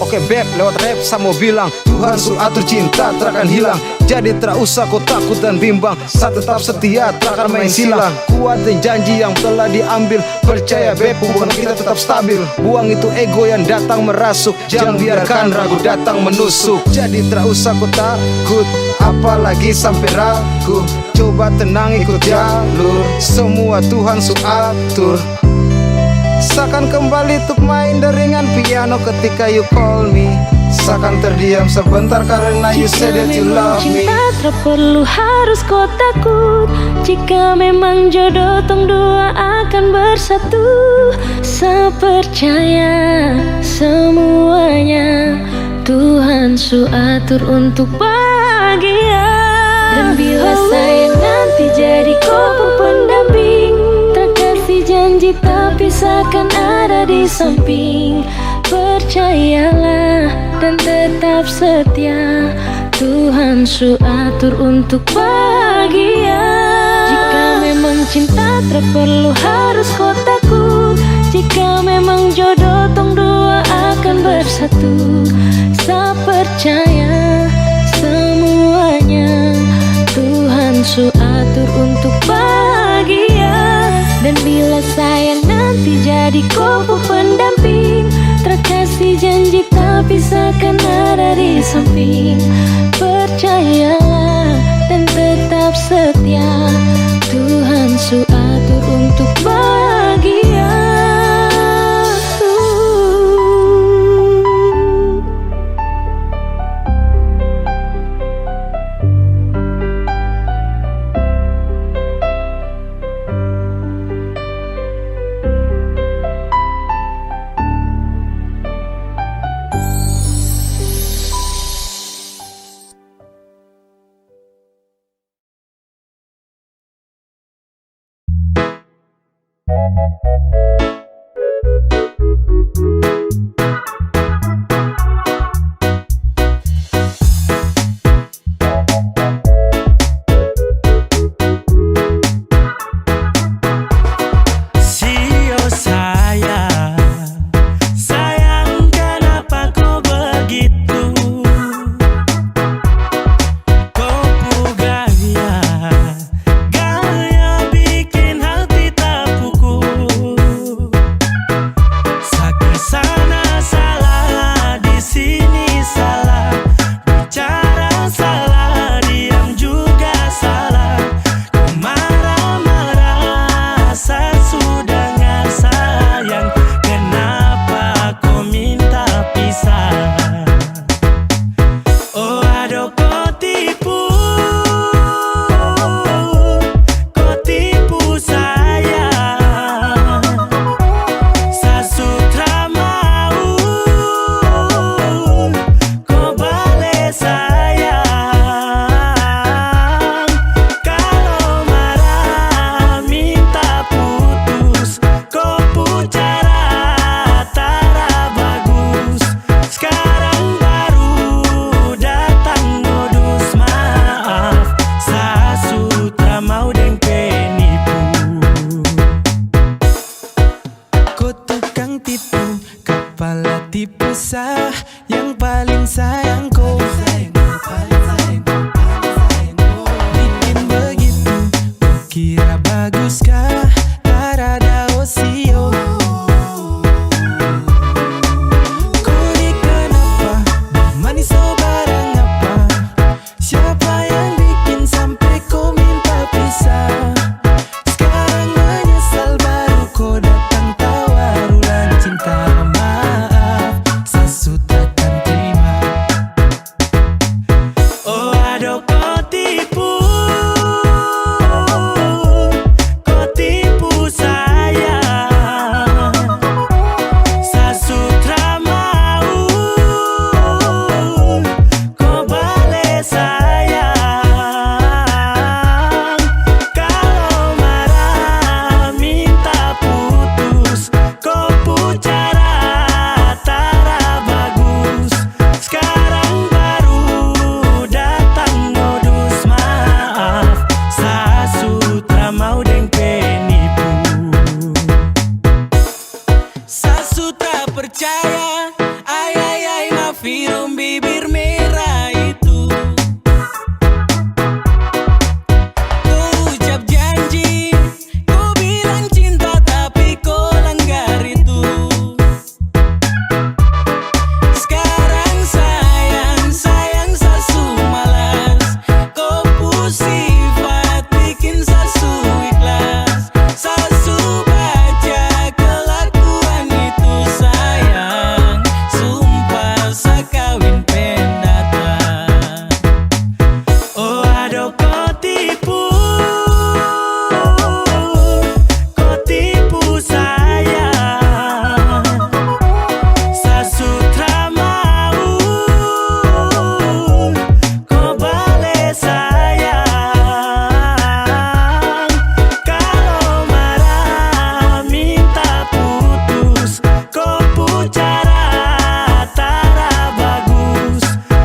Oke beb, lewat rap saya mau bilang, Tuhan su atur cinta takkan hilang. Jadi tak usah kau takut dan bimbang, saya tetap setia takkan main silang. Kuatin janji yang telah diambil, percaya beb hubungan kita tetap stabil. Buang itu ego yang datang merasuk, jangan biarkan ragu datang menusuk. Jadi tak usah kau takut, apalagi sampai ragu. Coba tenang ikut jalur, semua Tuhan su atur. Seakan kembali untuk main deringan piano ketika you call me. Seakan terdiam sebentar karena you said that you love me. Cinta tak perlu harus kau takut. Jika memang jodoh tong dua akan bersatu. Saya percaya semuanya Tuhan su atur untuk bahagia. Dan bila saya nanti jadi kau pendamping, terkasih janji tapi seakan ada di samping. Percayalah dan tetap setia, Tuhan su atur untuk bahagia. Jika memang cinta tak perlu harus kau takut. Jika memang jodoh tong dua akan bersatu. Saya percaya semuanya Tuhan su atur untuk bahagia. Dan bila sayang nanti jadi kau pendamping, terkasih janji tapi seakan ada di samping. Percayalah dan tetap setia,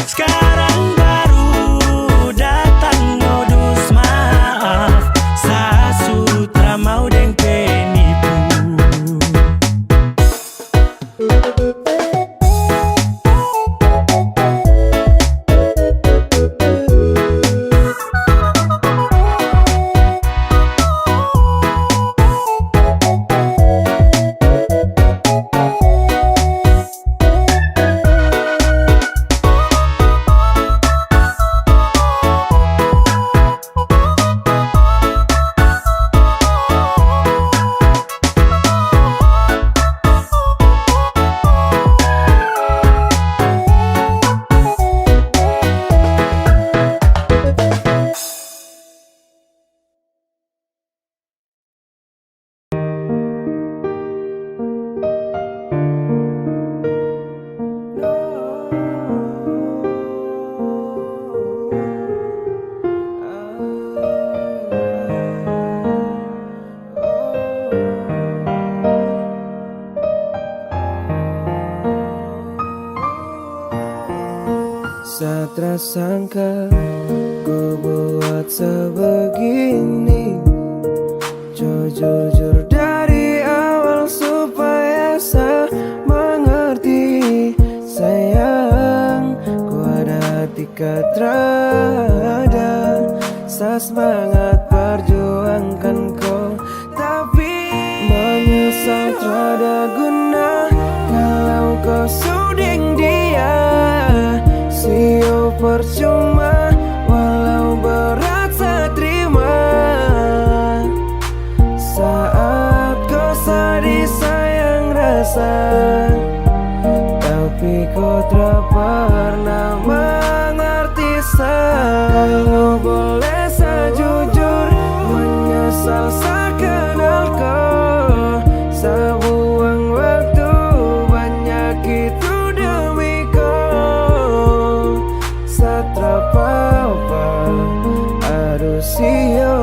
Sekarang baru datang modus maaf. sangka ku buat sebegini. Jujur dari awal supaya saya mengerti. Sayang, ku ada hati terada. Saya semangat perjuangkan kau, tapi menyesal tiada guna kalau kau suding dia. Sio percuma walau berat saya terima. Saat kau sedih sayang rasa, tapi kau tak pernah mengerti saya. Kalau boleh saya jujur, menyesal saya kenal kau. Saya buang waktu banyak itu demi kau. Saya tak apa-apa, aduh sio.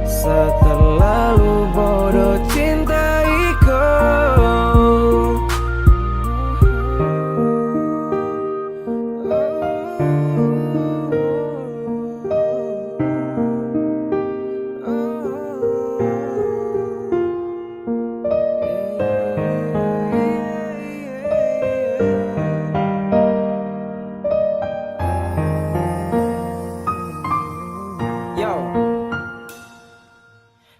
Saya terlalu bodoh cintai kau.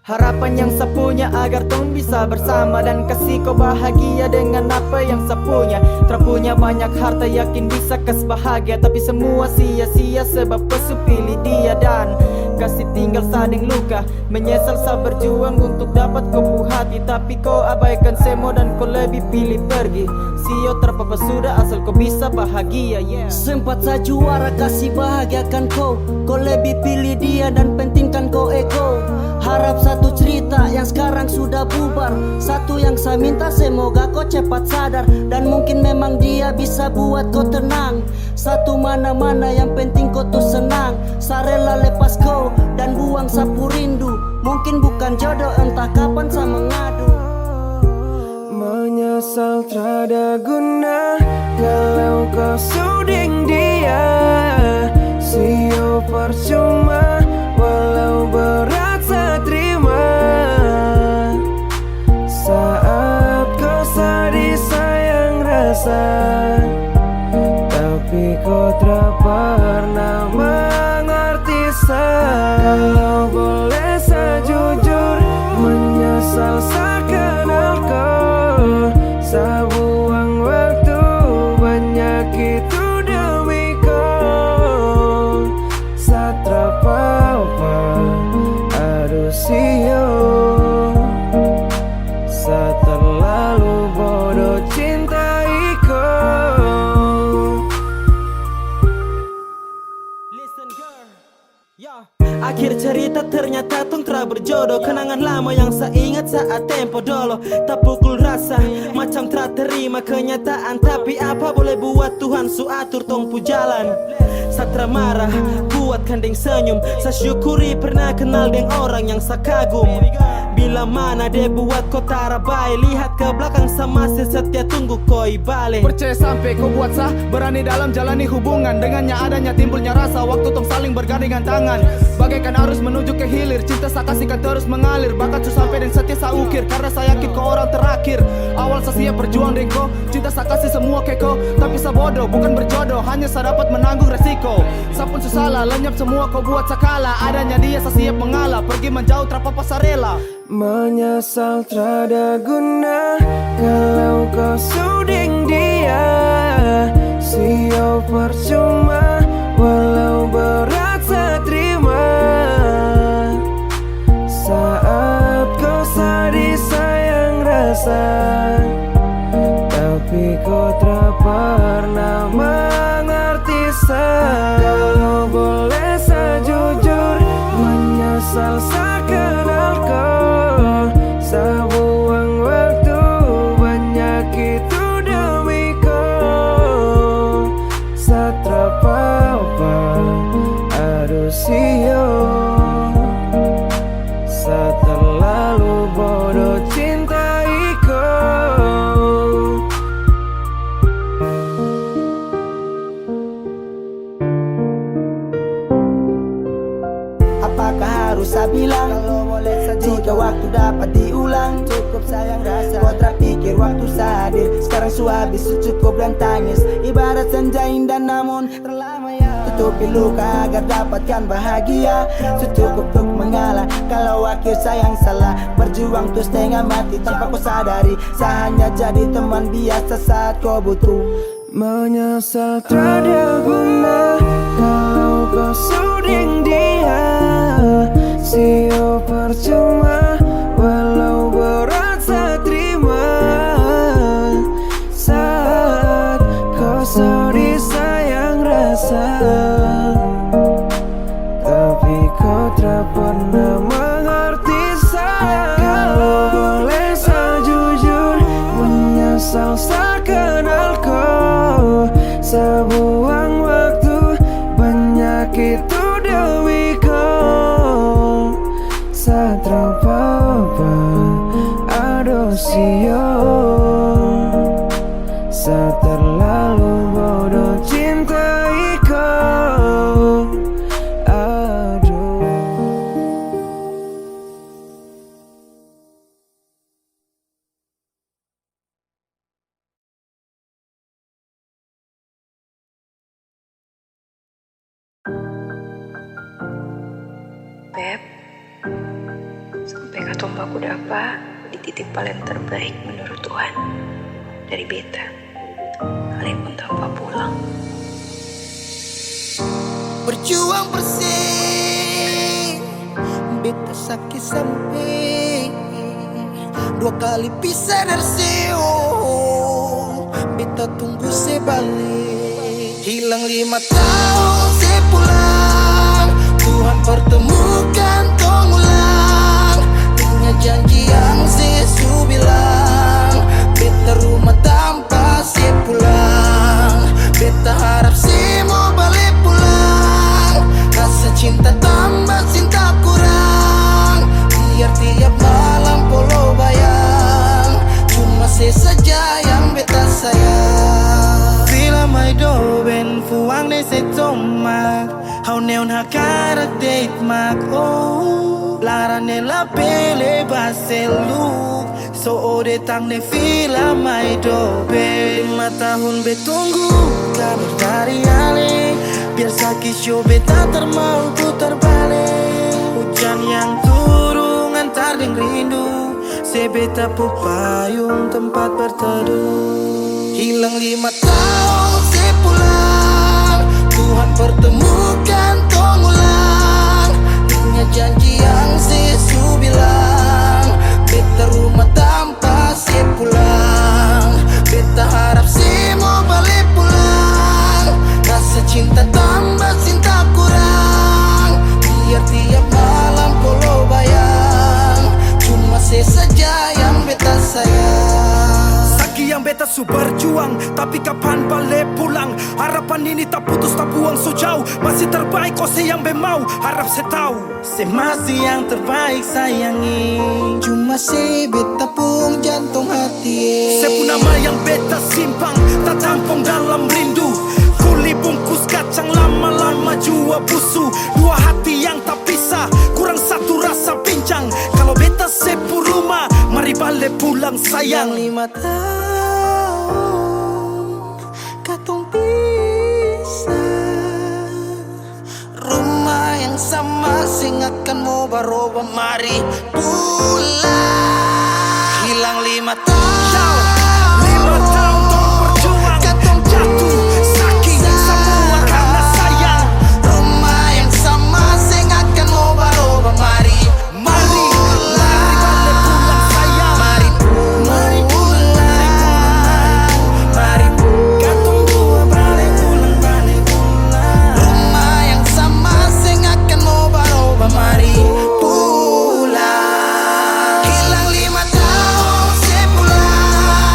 Harapan yang saya punya agar tong bisa bersama dan kasih kau bahagia dengan apa yang saya punya. Terpunya banyak harta yakin bisa kas bahagia, tapi semua sia-sia sebab pesu pilih dia dan kasih tinggal sading luka. Menyesal saya berjuang untuk dapat kau hati, tapi kau abaikan semua dan kau lebih pilih pergi. Sio terpapa sudah asal kau bisa bahagia, yeah. Sempat saya juara kasih bahagiakan kau, kau lebih pilih dia dan pentingkan kau ego. Harap satu cerita yang sekarang sudah bubar, satu yang saya minta semoga kau cepat sadar, dan mungkin memang dia bisa buat kau tenang. Satu mana-mana yang penting kau tuh senang. Saya rela lepas kau dan buang sapu rindu. Mungkin bukan jodoh entah kapan saya mengadu. Menyesal tiada guna kalau kau suding dia. Sio percuma walau berat saya terima. Saat kau sedih sayang rasa, tapi kau tak pernah mengerti saya. Kalau boleh saya jujur, menyesal saya kenal kau. Saya buang waktu banyak itu demi kau. Saya tak apa-apa, aduh sio. Saya terlalu bodoh cintai kau. Listen girl, yeah. Akhir cerita ternyata tong telah berjodoh. Kenangan lama yang saya ingat saat tempo dolo tak pukul rasa, macam tak terima kenyataan. Tapi apa boleh buat, Tuhan su atur tong pu jalan. Satra marah, buat kandeng senyum. Saya syukuri pernah kenal deng orang yang saya kagum. Bila mana dia buat kau tarabai, lihat ke belakang sama setia tunggu koi balik. Percaya sampai kau buat sah, berani dalam jalani hubungan. Dengannya adanya timbulnya rasa, waktu tong saling bergandengan tangan. Bagaikan arus menuju ke hilir, cinta saya kasihkan terus mengalir. Bahkan su sampai dan setia saya ukir, karena saya yakin kau orang terakhir. Awal saya siap berjuang deng kau, cinta saya kasih semua ke kau. Tapi saya bodoh, bukan berjodoh, hanya saya dapat menanggung resiko. Saya pun susah lenyap semua kau buat saya kalah. Adanya dia saya siap mengalah, pergi menjauh terpapa saya rela. Menyesal tiada guna kalau kau suding dia. Sio percuma walau berat saya terima. Saat kau sedih sayang rasa, tapi kau tak pernah mengerti saya. Kalau boleh saya jujur, menyesal saya kenal kau. Saya buang waktu banyak itu demi kau. Saya tak apa-apa, aduh sio. Saya terlalu bodoh cintai kau. usah bilang. Jika waktu dapat diulang, cukup sayang rasa. Kau terpikir waktu sadir, sekarang suhabis cukup dan tangis. Ibarat senja indah namun terlama ya. Tutupi luka agar dapatkan bahagia. Cukup untuk mengalah kalau akhir sayang salah. Berjuang tuh setengah mati tanpa kau sadari. Saya hanya jadi teman biasa saat kau butuh. Menyesal tiada guna kalau kau suding dia. Sio percuma walau berat saya terima. Saat kau sedih sayang rasa, tapi kau tak pernah mengerti sayang. Kalau boleh saya jujur, menyesal saya kenal kau. Sebuang waktu banyak itu dewi kau. Satrapa adosio, saya terlalu bodoh cintai kau. Aduh. Beb, sampai kata aku dapa di titik paling terbaik menurut Tuhan dari beta. Kalian pun tanpa pulang. Berjuang bersih, beta sakit sampai 2 kali pisah dari seo. Beta tunggu sebalik. Hilang 5 tahun sepulang, Tuhan pertemukan tong ulang. Punya janji yang sesu bilang, beta rumah tanpa sepulang. Beta harap semua balik pulang. Rasa cinta tambah cinta kurang, biar tiap malam polo bayang. Cuma saja yang beta sayang. Fila mai do ben fuang de se tomak. Hau neon hakarak date mak oh. Lara nela pele baselu. So ode tang ne fila mai do ben. 5 tahun betunggu kabar dari ale. Biar sakit show beta termau putar balik. Hujan yang turun antar deng rindu. Sebeta pupayung tempat berteduh. Hilang 5 tahun sepulang, Tuhan pertemukan tong ulang. Punya janji yang sesu bilang, beta rumah tanpa sepulang. Beta harap semua balik pulang. Rasa cinta tambah cinta kurang, biar tiap malam polo bayang. Cuma saja yang beta sayang. Saki yang beta su berjuang, tapi kapan balik pulang? Harapan ini tak putus tak buang so jauh. Masih terbaik kau yang mau, harap saya tahu. Saya masih yang terbaik sayangi. Cuma saya beta pun jantung hati. Saya pun nama yang beta simpang, tak tampung dalam rindu. Kuli bungkus kacang lama-lama jua busu. 2 hati yang tak pisah, kurang satu rasa pincang. Kalau beta sepu rumah, mari balik pulang sayang. 5 tahun katong pisah, rumah yang sama sing akan mau baroba, mari pulang. Hilang 5 tahun, 5 tahun tong berjuang, katong jatuh sakit semua karena sayang. Rumah yang sama sing akan mau baroba, mari pulang. Mari pulang, mari pulang. Katong dua balik pulang. Rumah yang sama sing akan mau baroba, mari pulang. Hilang 5 tahun sepulang,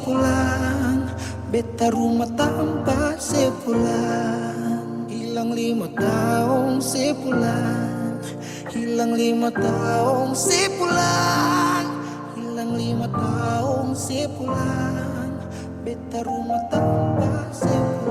pulang, beta rumah tanpa sepulang. Hilang 5 tahun sepulang, hilang 5 tahun sepulang, hilang 5 tahun sepulang, beta rumah tanpa sepulang.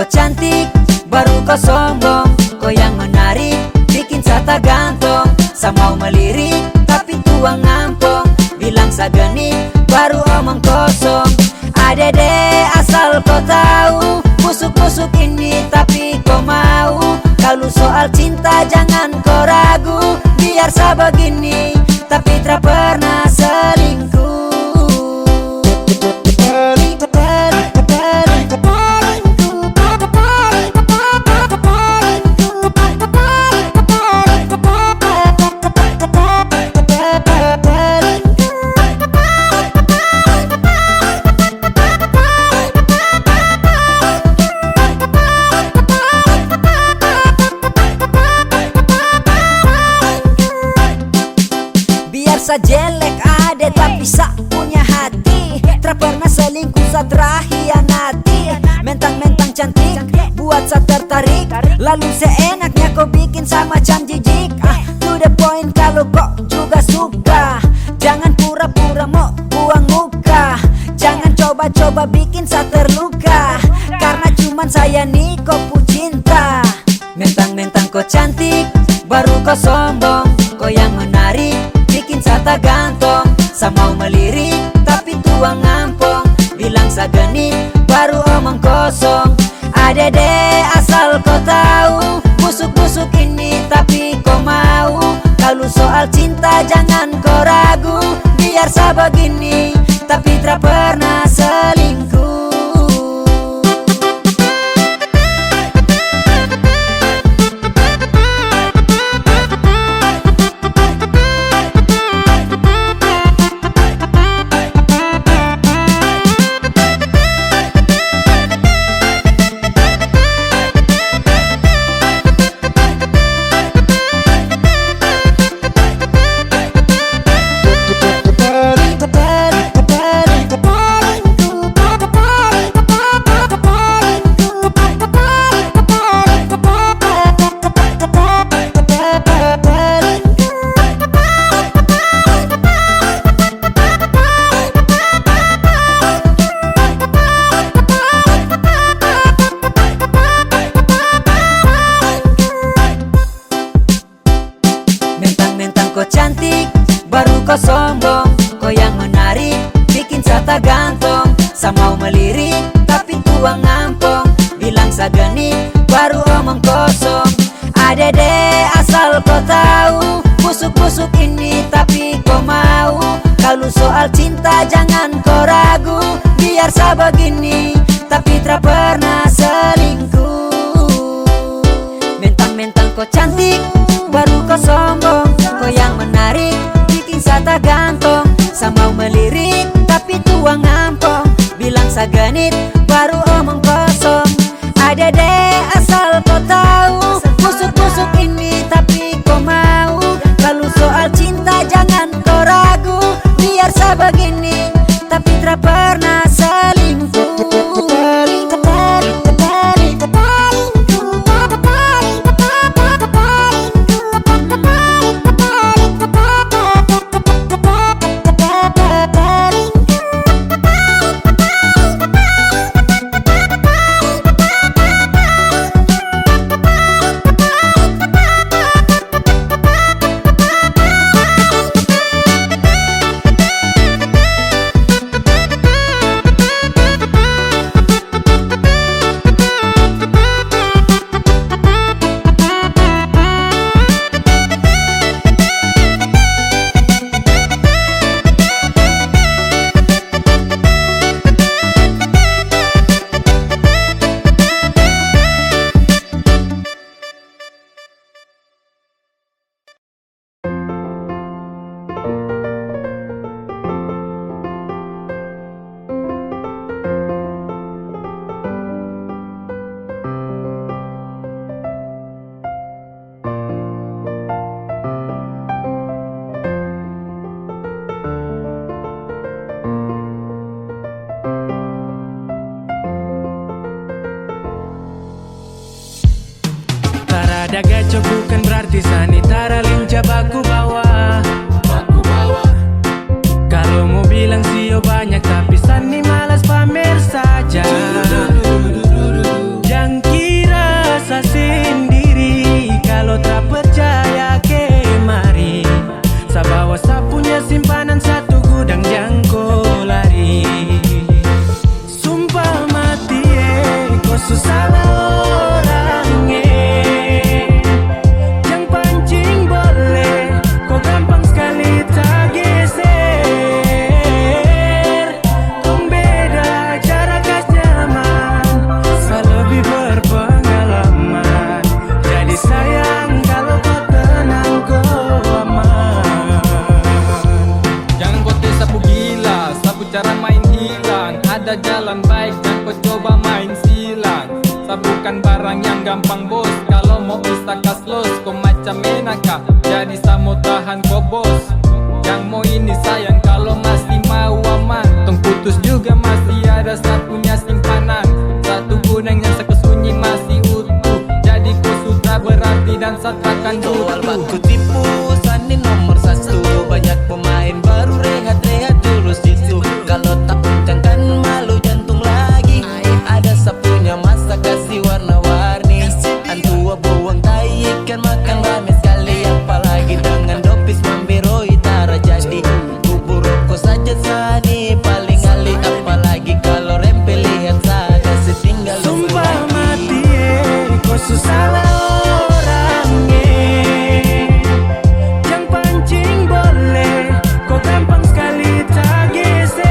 cantik, baru kau sombong. Kau yang menarik, bikin sata gantong. Sa mau melirik, tapi tuang ngampong. Bilang sa genit, baru omong kosong. Adede asal kau tahu, busuk-busuk ini tapi kau mau. Kalau soal cinta jangan kau ragu. Biar sa begini, tapi tak pernah selingkuh. Biar sa jelek ade tapi sa punya hati. Tak pernah selingkuh sa terhianati. Mentang-mentang cantik buat sa tertarik. Lalu seenaknya kau bikin sa macam jijik. To the point kalau kau juga suka. Jangan pura-pura mau buang muka. Jangan coba-coba bikin sa terluka. Karena cuman saya nih kau pu cinta. Mentang-mentang kau cantik, baru kau sombong. Kau yang menarik, bikin sata gantong. Sa mau melirik, tapi tuang ngampong. Bilang sa genit, baru omong kosong. Adede asal kau tahu, busuk-busuk ini tapi kau mau. Kalau soal cinta jangan kau ragu. Biar sa begini, tapi tak pernah selingkuh. Mentang-mentang kau cantik, baru kau sombong. Kau yang menarik, bikin sata gantong. Sa mau melirik, tapi tuang ngampong. Bilang sa genit, baru omong kosong. Adede asal kau tahu, busuk-busuk ini tapi kau mau. Kalau soal cinta jangan kau ragu. Biar sa begini, tapi tak pernah selingkuh. Mentang-mentang kau cantik, baru kau sombong. Kau yang menarik, bikin sata gantong. Sa mau melirik, tapi tuang ngampong. Bilang sa genit, baru omong kosong. Adede asal kau tahu, busuk-busuk ini tapi kau mau. Kalau soal cinta jangan kau ragu. Biar sa begini, tapi tak pernah selingkuh. Ada gaco bukan berarti sanitara linca baku bawa. Kalau mau bilang sio banyak tapi sani malas pamer saja. Yang bilang ada jalan baik dan kau coba main silang. Bukan barang yang gampang bos, kalau mau ustakas los kau macam menaka, jadi samo tahan kau bos. Yang mau ini sayang kalau masih mau aman, tong putus juga masih ada satunya simpanan. Satu gunang yang sekesunyi masih utuh, jadi kau sudah berarti dan satakan Soal butuh. baku tipu, Sani nomor satu. Banyak pemain baru rehat-rehat dulu situ. Kalau tak kencangkan malu jantung lagi. Ada sapunya masa kasih warna-warni. Antua buang tai ikan makan rame sekali. Apalagi dengan dopis mambiroi tara jadi. Bubur rokok saja Sani paling alih. Apalagi kalau rempel lihat saya kasih tinggal Sumpah mati kau susah orangnya. Yang pancing boleh, kau gampang sekali tak geser.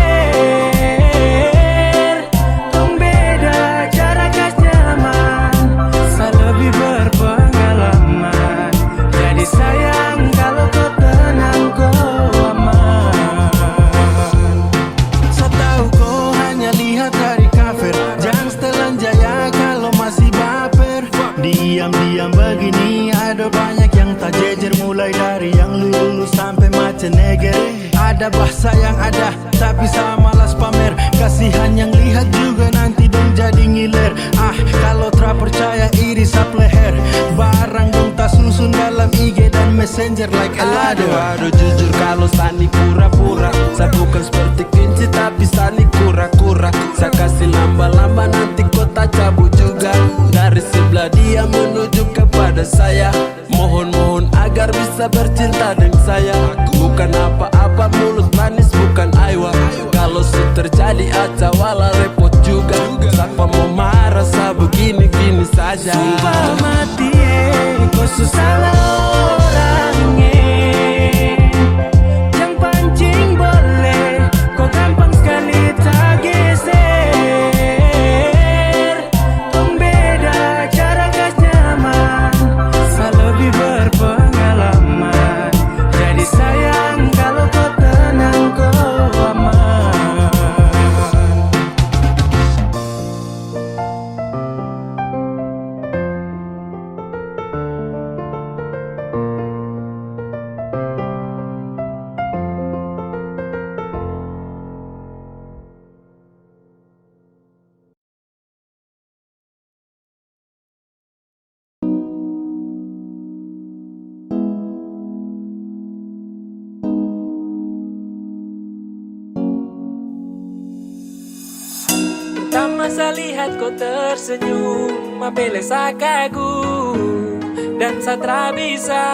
Tong beda cara gas nyaman, saya lebih berpengalaman. Jadi sayang kalau kau tenang kau aman. Saya tahu kau hanya lihat dari cover, jangan setelan jaya kalau masih baper. Diam-diam begini ada banyak yang tak jejer, mulai dari yang lulus sampai macam negeri. Ada bahasa yang ada tapi saya malas pamer, kasihan yang lihat juga nanti dong jadi ngiler. Kalau tak percaya iris up leher, barang dong tak susun dalam IG dan messenger like Elado. Aduh jujur kalau Sani pura-pura, saya bukan seperti kunci tapi Sani kura-kura. Saya kasih lamba-lamba nanti kau tak cabut juga. Dari sebelah dia menuju kepada saya, mohon-mohon agar bisa bercinta dengan saya. Bukan apa-apa mulut manis bukan aiwa, kalau terjadi acawala repot juga. Siapa mau marah saya begini-gini saja. Sumpah mati kau susah orangnya. Yang pancing boleh, kau gampang sekali tak geser. Tong beda cara gas nyaman, saya lebih berpengalaman. Jadi sayang kalau kau tenang kau aman. Pertama saya lihat kau tersenyum, apele saya kagum dan saya tak bisa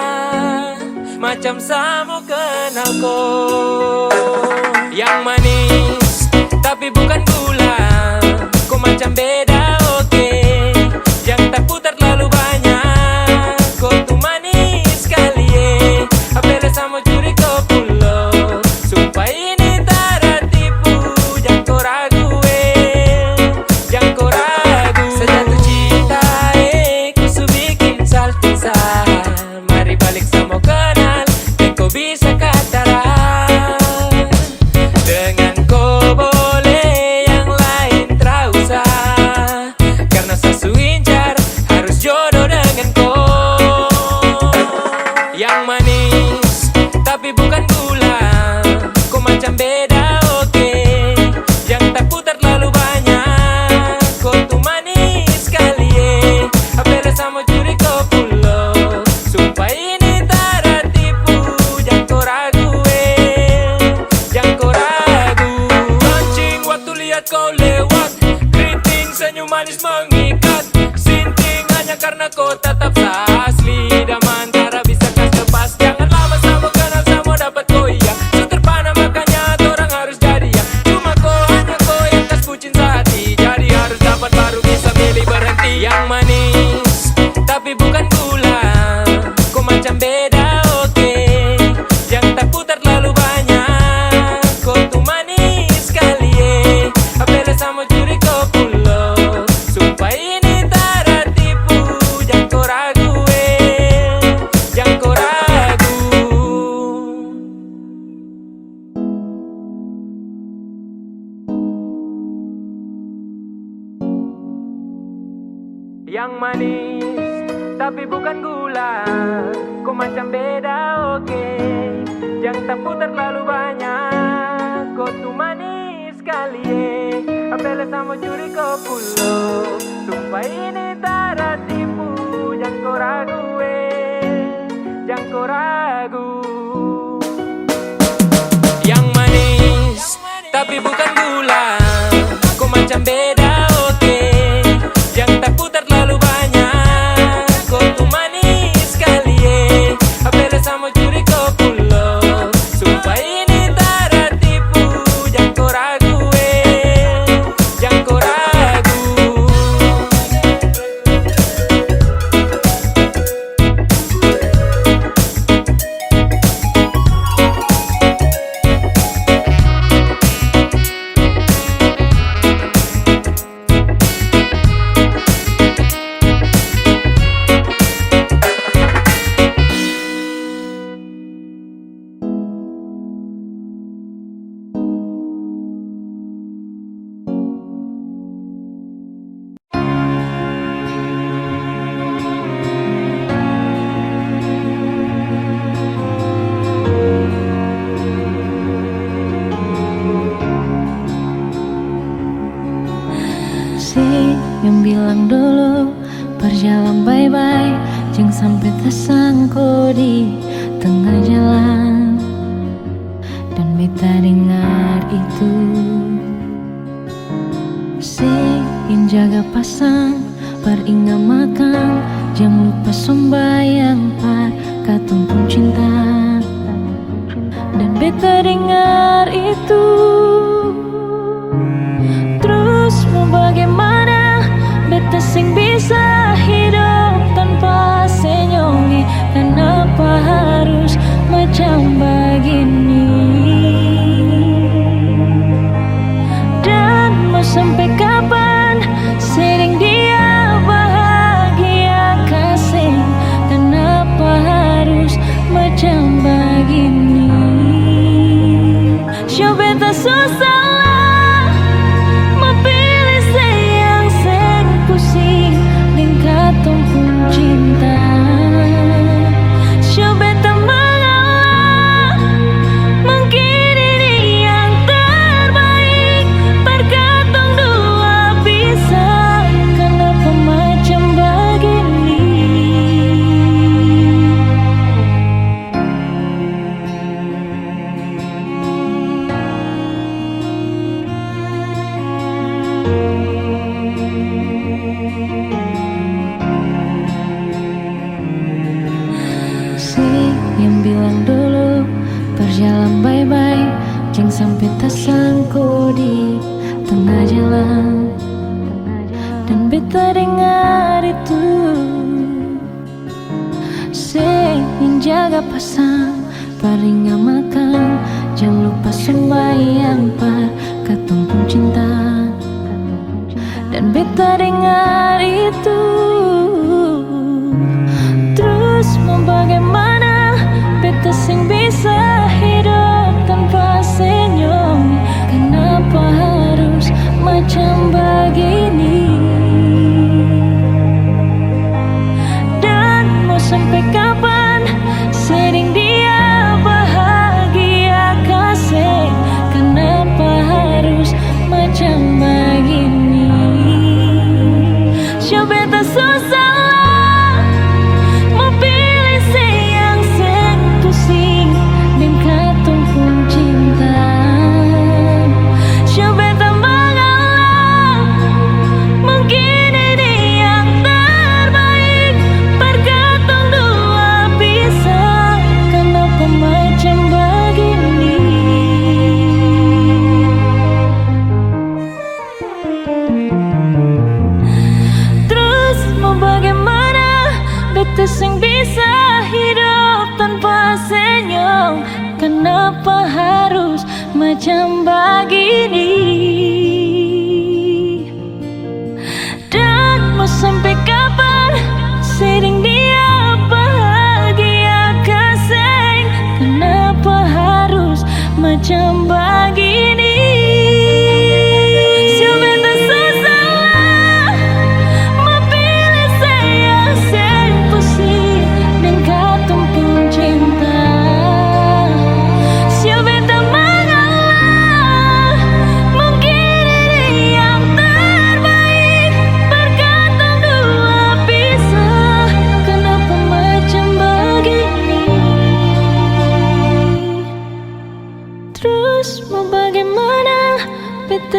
macam saya mau kenal kau. Yang manis tapi bukan gula, kau macam beda oke. Yang tak putar terlalu banyak, kau tuh manis sekali apele saya mau curi kau pulau. Sumpah ini tak tipu, jangan kau ragu jangan kau ragu. Sejatuh cinta ku su bikin salting sah. Mari balik sama kenal, dan kau bisa kataran. Dengan kau boleh yang lain tak usah, karena saya su incar harus jodoh dengan kau. Yang manis tapi bukan gula, kau macam beda oke. Yang tak putar terlalu banyak, kau tuh manis sekali apele sama curi kau pulau. Sumpah ini tak tipu, jangan kau ragu jangan kau ragu. Pancing waktu lihat kau lewat, keriting senyum manis mengikat. Sinting hanya karena kau tetap asli, dan antara bisa kas lepas. Jangan lama sama kenal sama dapat kau iya. Terpana makanya orang harus jadi ya. Cuma hanya kau yang kas bucin sehati, jadi harus dapat baru bisa milih berhenti. Yang manis tapi bukan gula, kau macam beda oke. Yang tak putar terlalu banyak, kau tuh manis sekali apele sama curi kau pulau. Sumpah ini tak tipu, jangan kau ragu jangan kau ragu. yang manis tapi bukan gula. Kau macam beda oke, jangan tak putar terlalu banyak. Kau tuh manis sekali apel sama curi kau pulau. Sumpah ini tak ada tipu, jangan kau ragu jangan kau ragu. Yang manis tapi bukan gula. Kau macam beda oke, jangan tak putar terlalu banyak. Kau tuh manis sekali apel sama curi kau pulau. Sumpah ini tak ada tipu, jangan kau ragu jangan kau ragu. Yang bilang dulu berjalan bye-bye, jangan sampai tersangkut di tengah jalan. Dan beta dengar itu, ingin jaga pasang, beringat makan, jangan lupa sembahyang par katong pun cinta. Dan beta dengar itu, terus mau bagaimana? Beta sing bisa hidup tanpa senyongi. Kenapa harus macam begini? Dan mau sampai kapan sering dia bahagia kasih? Kenapa harus macam begini? Show beta susah cinta. Show beta mengalah, mungkin ini yang terbaik. Perkatong dua bisa, kenapa macam begini? Yang bilang dulu berjalan bye-bye, jangan sampai tersangkut di tengah jalan. Dan beta dengar itu, ingin jaga pasang, beringat makan, jangan lupa sembahyang par katong pun cinta. Dan beta dengar itu, terus mau bagaimana? Beta sing bisa hidup tanpa senyum. Kenapa harus macam begini? Dan mau sampai kapan sering dia bahagia kasih? Kenapa harus macam begini? Show beta susah sing bisa hidup tanpa senyum. Kenapa harus macam begini? Dan mau sampai kapan sering dia bahagia kasih? Kenapa harus macam begini? Siapa tak susah mau pilih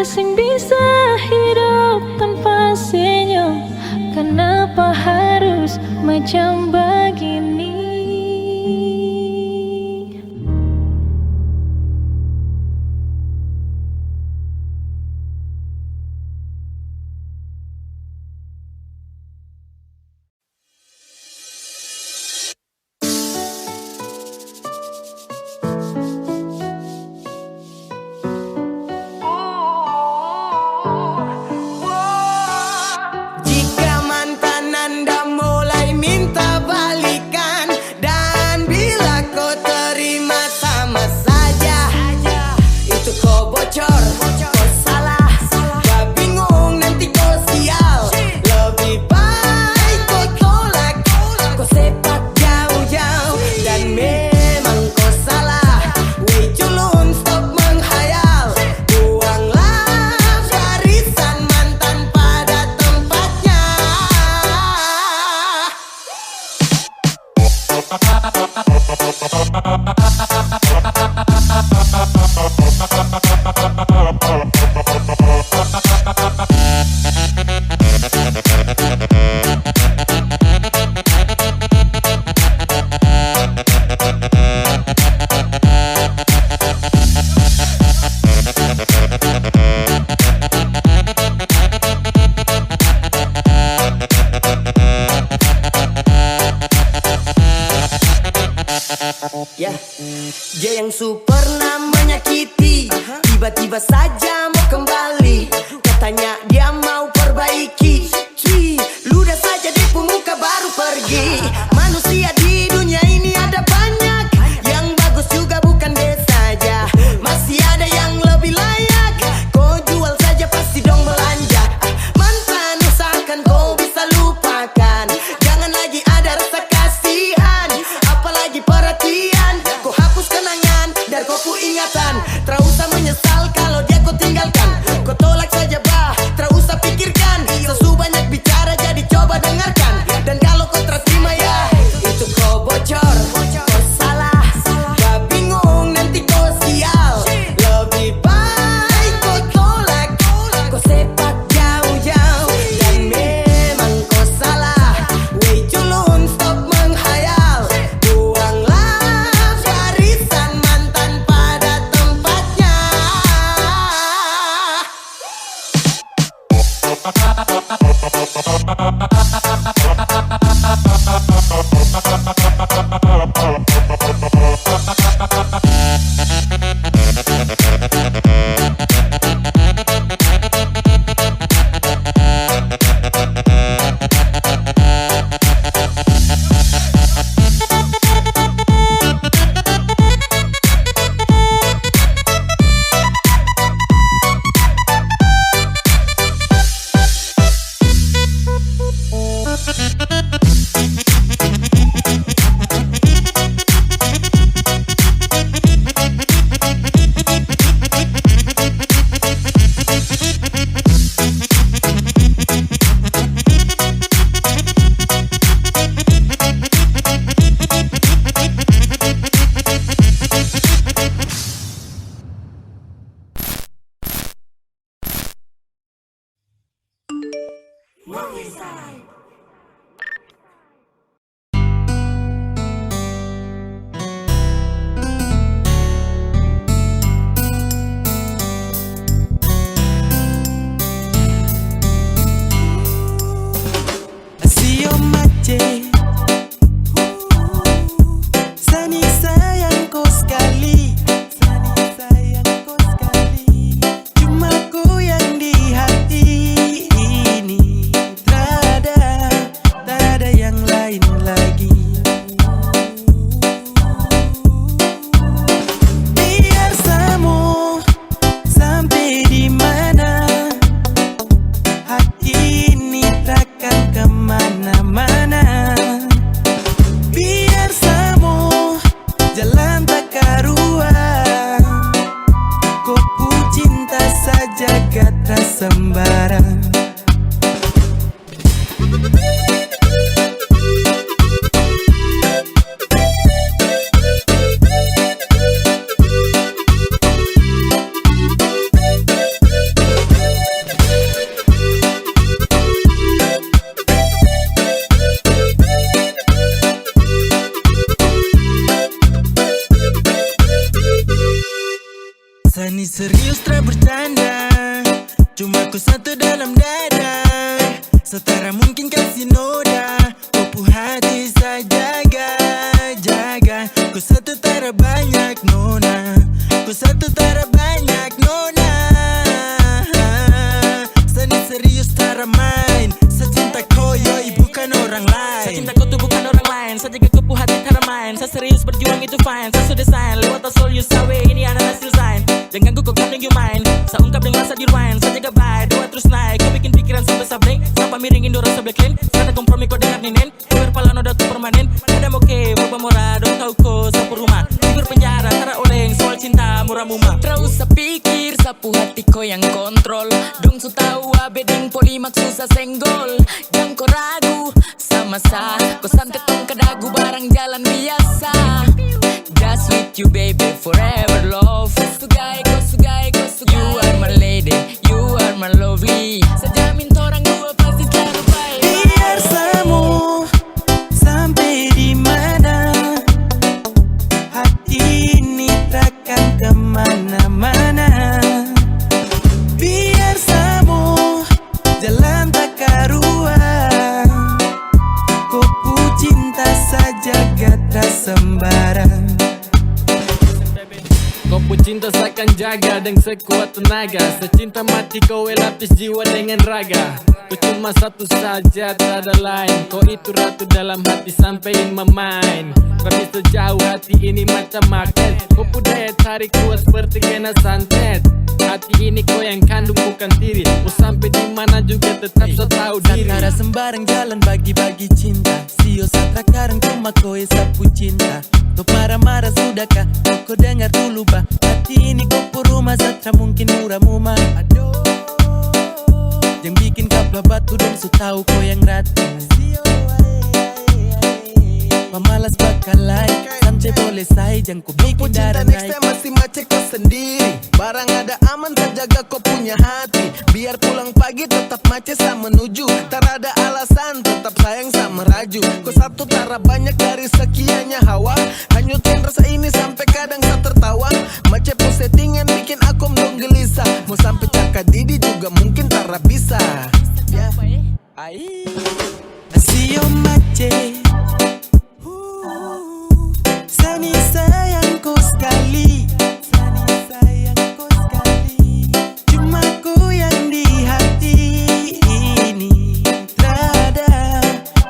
sing bisa hidup tanpa senyum. Kenapa harus macam begini? Jika mantan Anda mulai minta balikan, dan bila kau terima sama saja, itu kau bocor, kau salah, gak bingung nanti kau sial. Lebih baik kau tolak, kau sepak jauh-jauh. Dan memang kau salah, wey culun stop menghayal. Buanglah barisan mantan pada tempatnya. Ya, dia yang super pernah menyakiti, tiba-tiba saja mau kembali. Katanya dia mau perbaiki. Cuy, ludah saja di pemuka baru pergi. Manusia di dunia ini ada banyak, yang bagus juga bukan dia saja. Masih ada yang lebih layak, kau jual saja pasti dong belanja. Mantan usahakan kau bisa lupakan, jangan lagi ada rasa kasihan, apalagi perhatian. Kau hapus kenangan dari kopu ingatan, tak usah menyesal kalau dia kau tinggalkan. Kau tolak saja bah, tak usah pikirkan. Sesu banyak bicara jadi coba dengarkan. Dan kalau kau tak terima ya, itu kau bocor, kau salah, gak bingung nanti kau sial. Lebih baik kau tolak, kau sepak jauh-jauh. Dan memang kau salah, wey culun stop menghayal. Buanglah barisan mantan pada tempatnya. Sio mace, Sani sayang kau sekali, Sani sayang kau sekali. Cuma kau yang di hati ini, tak ada yang lain lagi. Biar samu sampai di mana, hati ini takkan kemana-mana. Biar samu jalan tak karuan, kau ku cinta saja kata sembarang. tanda, cuma ku satu dalam dada. Setara mungkin kasih noda, kupu hati saya jaga, jaga. Ku satu tara banyak nona, ku satu tara banyak nona. Seni serius tara main, secinta kau yoi bukan orang lain. Secinta kau tuh bukan orang lain, saya jaga kupu hati tara main. Saya serius berjuang itu fine, saya sudah sign. Lewat asal you sawe, ini anak hasil sign. Jangan ganggu kau kandung you main, saya ungkap dengan rasa di rewind. Saya jaga bye, doa terus naik. Kau bikin pikiran sampai sableng, sampai miringin dorong sebelah clean. Saya ada kompromi kau dengar ninen, kau berpala noda tuh permanen. Ada moke, berubah murah, dong tahu kau sapu rumah. Tidur penjara, tara oleng, soal cinta murah muma. Tra usah pikir, sapu hati kau yang kontrol. Dong su tahu abeding polimak susah senggol. Jangan kau ragu, sama sa kau santet tong kedagu barang jalan biasa. Just with you baby, forever love. Kau sugai, you are my lady, you are my lovely. Sejamin torang dua pasti terbaik. Biar samu sampai di mana, hati ini takkan kemana-mana. Biar samu jalan tak karuan, kupu cinta saja gata sembarang. Kau pun cinta seakan jaga dengan sekuat tenaga. Secinta mati kau lapis jiwa dengan raga. Kau cuma satu saja, tak ada lain. Kau itu ratu dalam hati sampai in my mind. Tapi sejauh hati ini macam magnet. Kau budaya tarik kuat seperti kena santet. Hati ini kau yang kandung bukan tiri. Mau sampai di mana juga tetap so tahu diri. Satara sembarang jalan bagi-bagi cinta. Sio satra karang cuma kau sapu cinta. Tuh marah-marah sudahkah kau dengar dulu bah. Hati ini kau rumah satra mungkin murah muma. Aduh, yang bikin kapla batu dan su tahu kau yang ratu. Pemalas bakal lain, sampai boleh say jangan kau bikin darah naik. Next time masih macet kau sendiri. Barang ada aman terjaga kau punya hati. Biar pulang pagi tetap macet sama menuju. Tak ada alasan tetap sayang sama raju. Kau satu tara banyak dari sekiannya hawa. Hanyutin rasa ini sampai kadang tak tertawa. Macet pun settingan bikin aku dong gelisah. Mau sampai cakap didi juga mungkin tara bisa. Ya. Sio macet, Sani sayangku sekali, Sani sayangku sekali. Cuma ku yang di hati ini, tak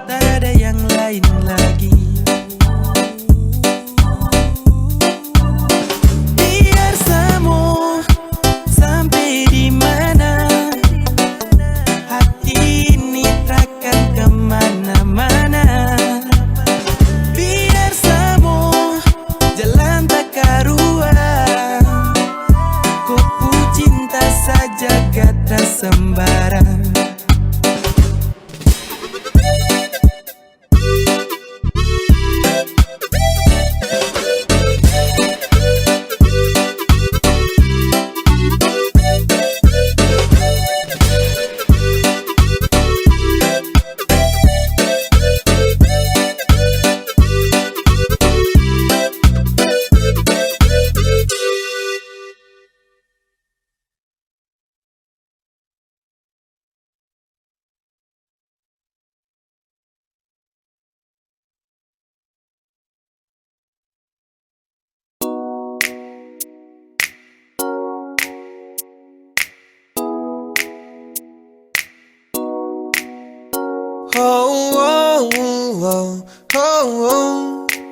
ada yang lain lagi. Biar samu sampai di mana, hati ini takkan kemana-mana. Biar samu jalan tak karuan, kupu cinta saja gata sembarang.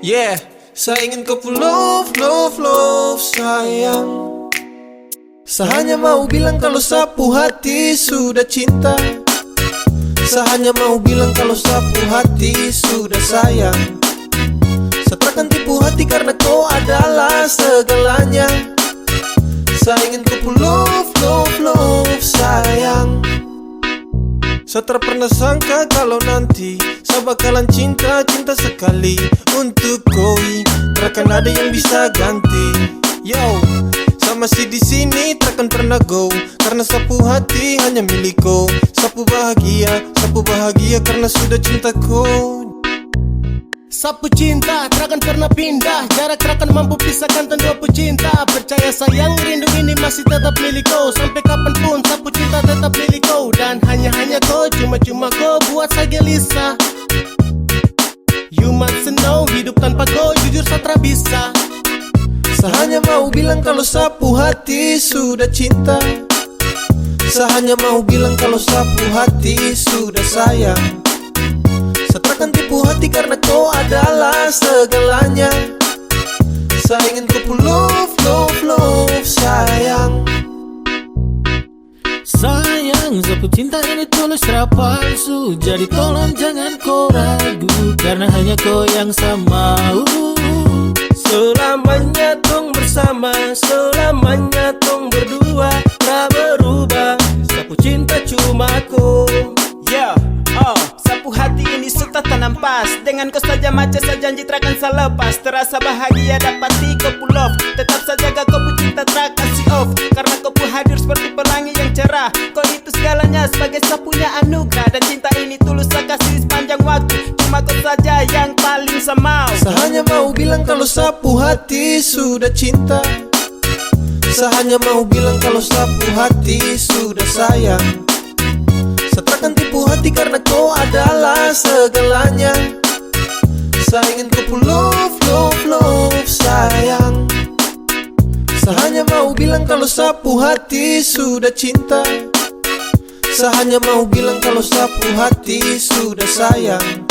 Yeah, saya ingin kau love, love, love sayang. Saya hanya mau bilang kalau sapu hati sudah cinta. Saya hanya mau bilang kalau sapu hati sudah sayang. Saya takkan tipu hati karena kau adalah segalanya. Saya ingin kau love, love, love sayang. Saya tak pernah sangka kalau nanti saya bakalan cinta sekali untuk kau. Takkan ada yang bisa ganti. Yo, saya masih di sini takkan pernah go. Karena sapu hati hanya milik kau. Sapu bahagia karena sudah cinta kau. Sapu cinta, takkan pernah pindah. Jarak takkan mampu pisahkan dua pecinta. Percaya sayang, rindu ini masih tetap milik kau. Sampai kapanpun sapu cinta tetap milik kau. Dan hanya kau, cuma kau buat saya gelisah. You must know, hidup tanpa kau jujur satra bisa. Saya hanya mau bilang kalau sapu hati sudah cinta. Saya hanya mau bilang kalau sapu hati sudah sayang. Setrakan tipu hati karena kau adalah segalanya. Saya ingin kau love sayang. Sayang, sapu cinta ini tulus palsu. Jadi tolong jangan kau ragu, karena hanya kau yang saya mau. Selamanya tong bersama, selamanya tong berdua. Tak berubah, sapu cinta cuma kau. Yeah, sapu hati ini sudah tanam pas. Dengan kau saja macam saya janji takkan saya lepas. Terasa bahagia dapati kau pull off. Tetap saja kau cinta tak kasih off. Karena kau pun hadir seperti pelangi yang cerah. Kau itu segalanya sebagai sapunya anugerah. Dan cinta ini tulus saya kasih sepanjang waktu. Cuma kau saja yang paling saya mau. Saya hanya mau bilang kalau sapu hati sudah cinta. Saya hanya mau bilang kalau sapu hati sudah sayang. Setrakan tipu hati karena kau adalah segalanya. Saya ingin kau love sayang. Saya hanya mau bilang kalau sapu hati sudah cinta. Saya hanya mau bilang kalau sapu hati sudah sayang.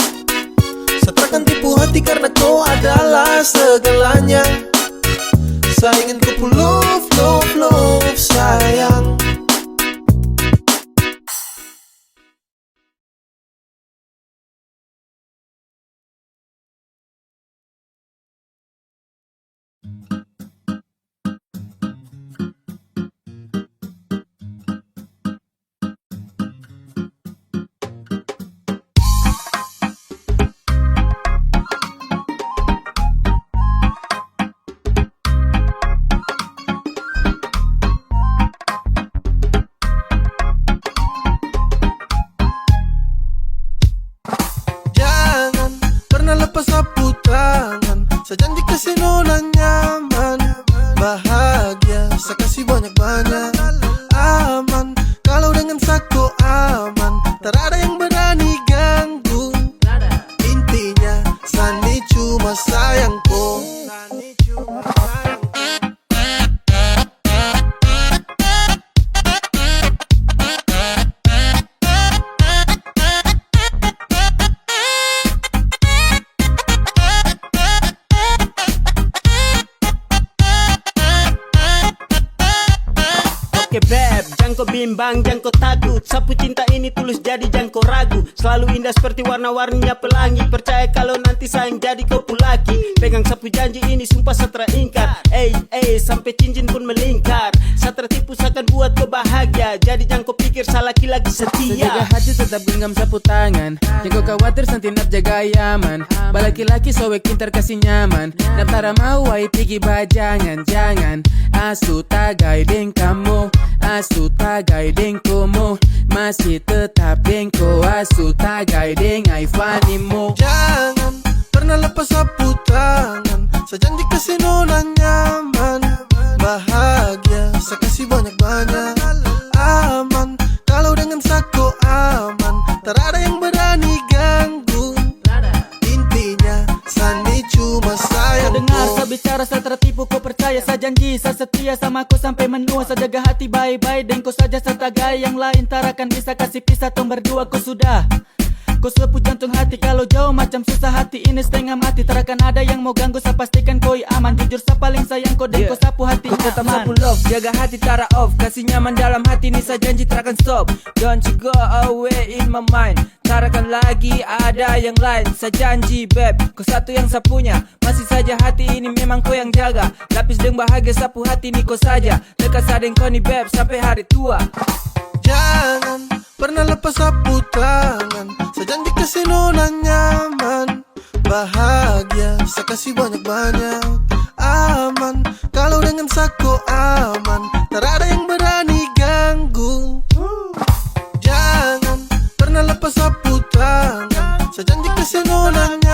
Setrakan tipu hati karena kau adalah segalanya. Saya ingin kau love sayang. Lepas sapu tangan, saya janji kasih nona nyaman, bahagia, saya kasih banyak-banyak, aman. Kalau dengan sako aman, tak ada yang berani ganggu. Intinya, Sani cuma sayangku. Oke beb, jangan kau bimbang, jangan kau takut. Sapu cinta ini tulus jadi jangan kau ragu. Selalu indah seperti warna-warninya pelangi. Percaya kalau nanti sayang jadi kau pulaki. Pegang sapu janji ini sumpah saya ingkar. Sampai cincin pun melingkar. Saya tertipu seakan buat kau bahagia. Jadi jangan kau pikir saya laki-laki setia. Sejaga hati tetap genggam sapu tangan. Jangan kau khawatir nanti nak jaga yaman. Balaki-laki sowek pintar kasih nyaman. Naptara mau ai pigi bajangan. Jangan asu tagai deng kamu. Asu tagai deng komo. Masih tetap deng ko. Asu tagai deng aifanimu. Jangan pernah lepas sapu tangan. Saya janji kasih nona nyaman, bahagia, saya kasih banyak-banyak, aman. Kalau dengan sako aman, tak ada yang berani ganggu. Intinya, Sani cuma sayangku. Dengar saya bicara, saya tertipu, kau percaya. Saya janji, saya setia sama kau sampai menua. Saya jaga hati baik-baik, dan kau saja serta gaya yang lain. Tak akan bisa kasih pisah, tong berdua kau sudah. Kau sepu jantung hati, kalau jauh macam susah hati ini setengah mati. Tak akan ada yang mau ganggu, saya pastikan kau aman. Jujur saya paling sayang kau dan kau sapu hati Kau tetap nyaman. sapu love, jaga hati tara off. Kasih nyaman dalam hati ini saya janji tak akan stop. Don't you go away in my mind. Tak akan lagi ada yang lain. Saya janji beb, kau satu yang saya punya. Masih saja hati ini memang kau yang jaga. Lapis dengan bahagia sapu hati ini kau saja. Dekat sadeng kau nih beb sampai hari tua. Jangan pernah lepas sapu tangan. Saya janji kasih nona nyaman, bahagia, saya kasih banyak-banyak, aman. Kalau dengan sako aman, tak ada yang berani ganggu. Jangan pernah lepas sapu tangan. Saya janji kasih nona nyaman.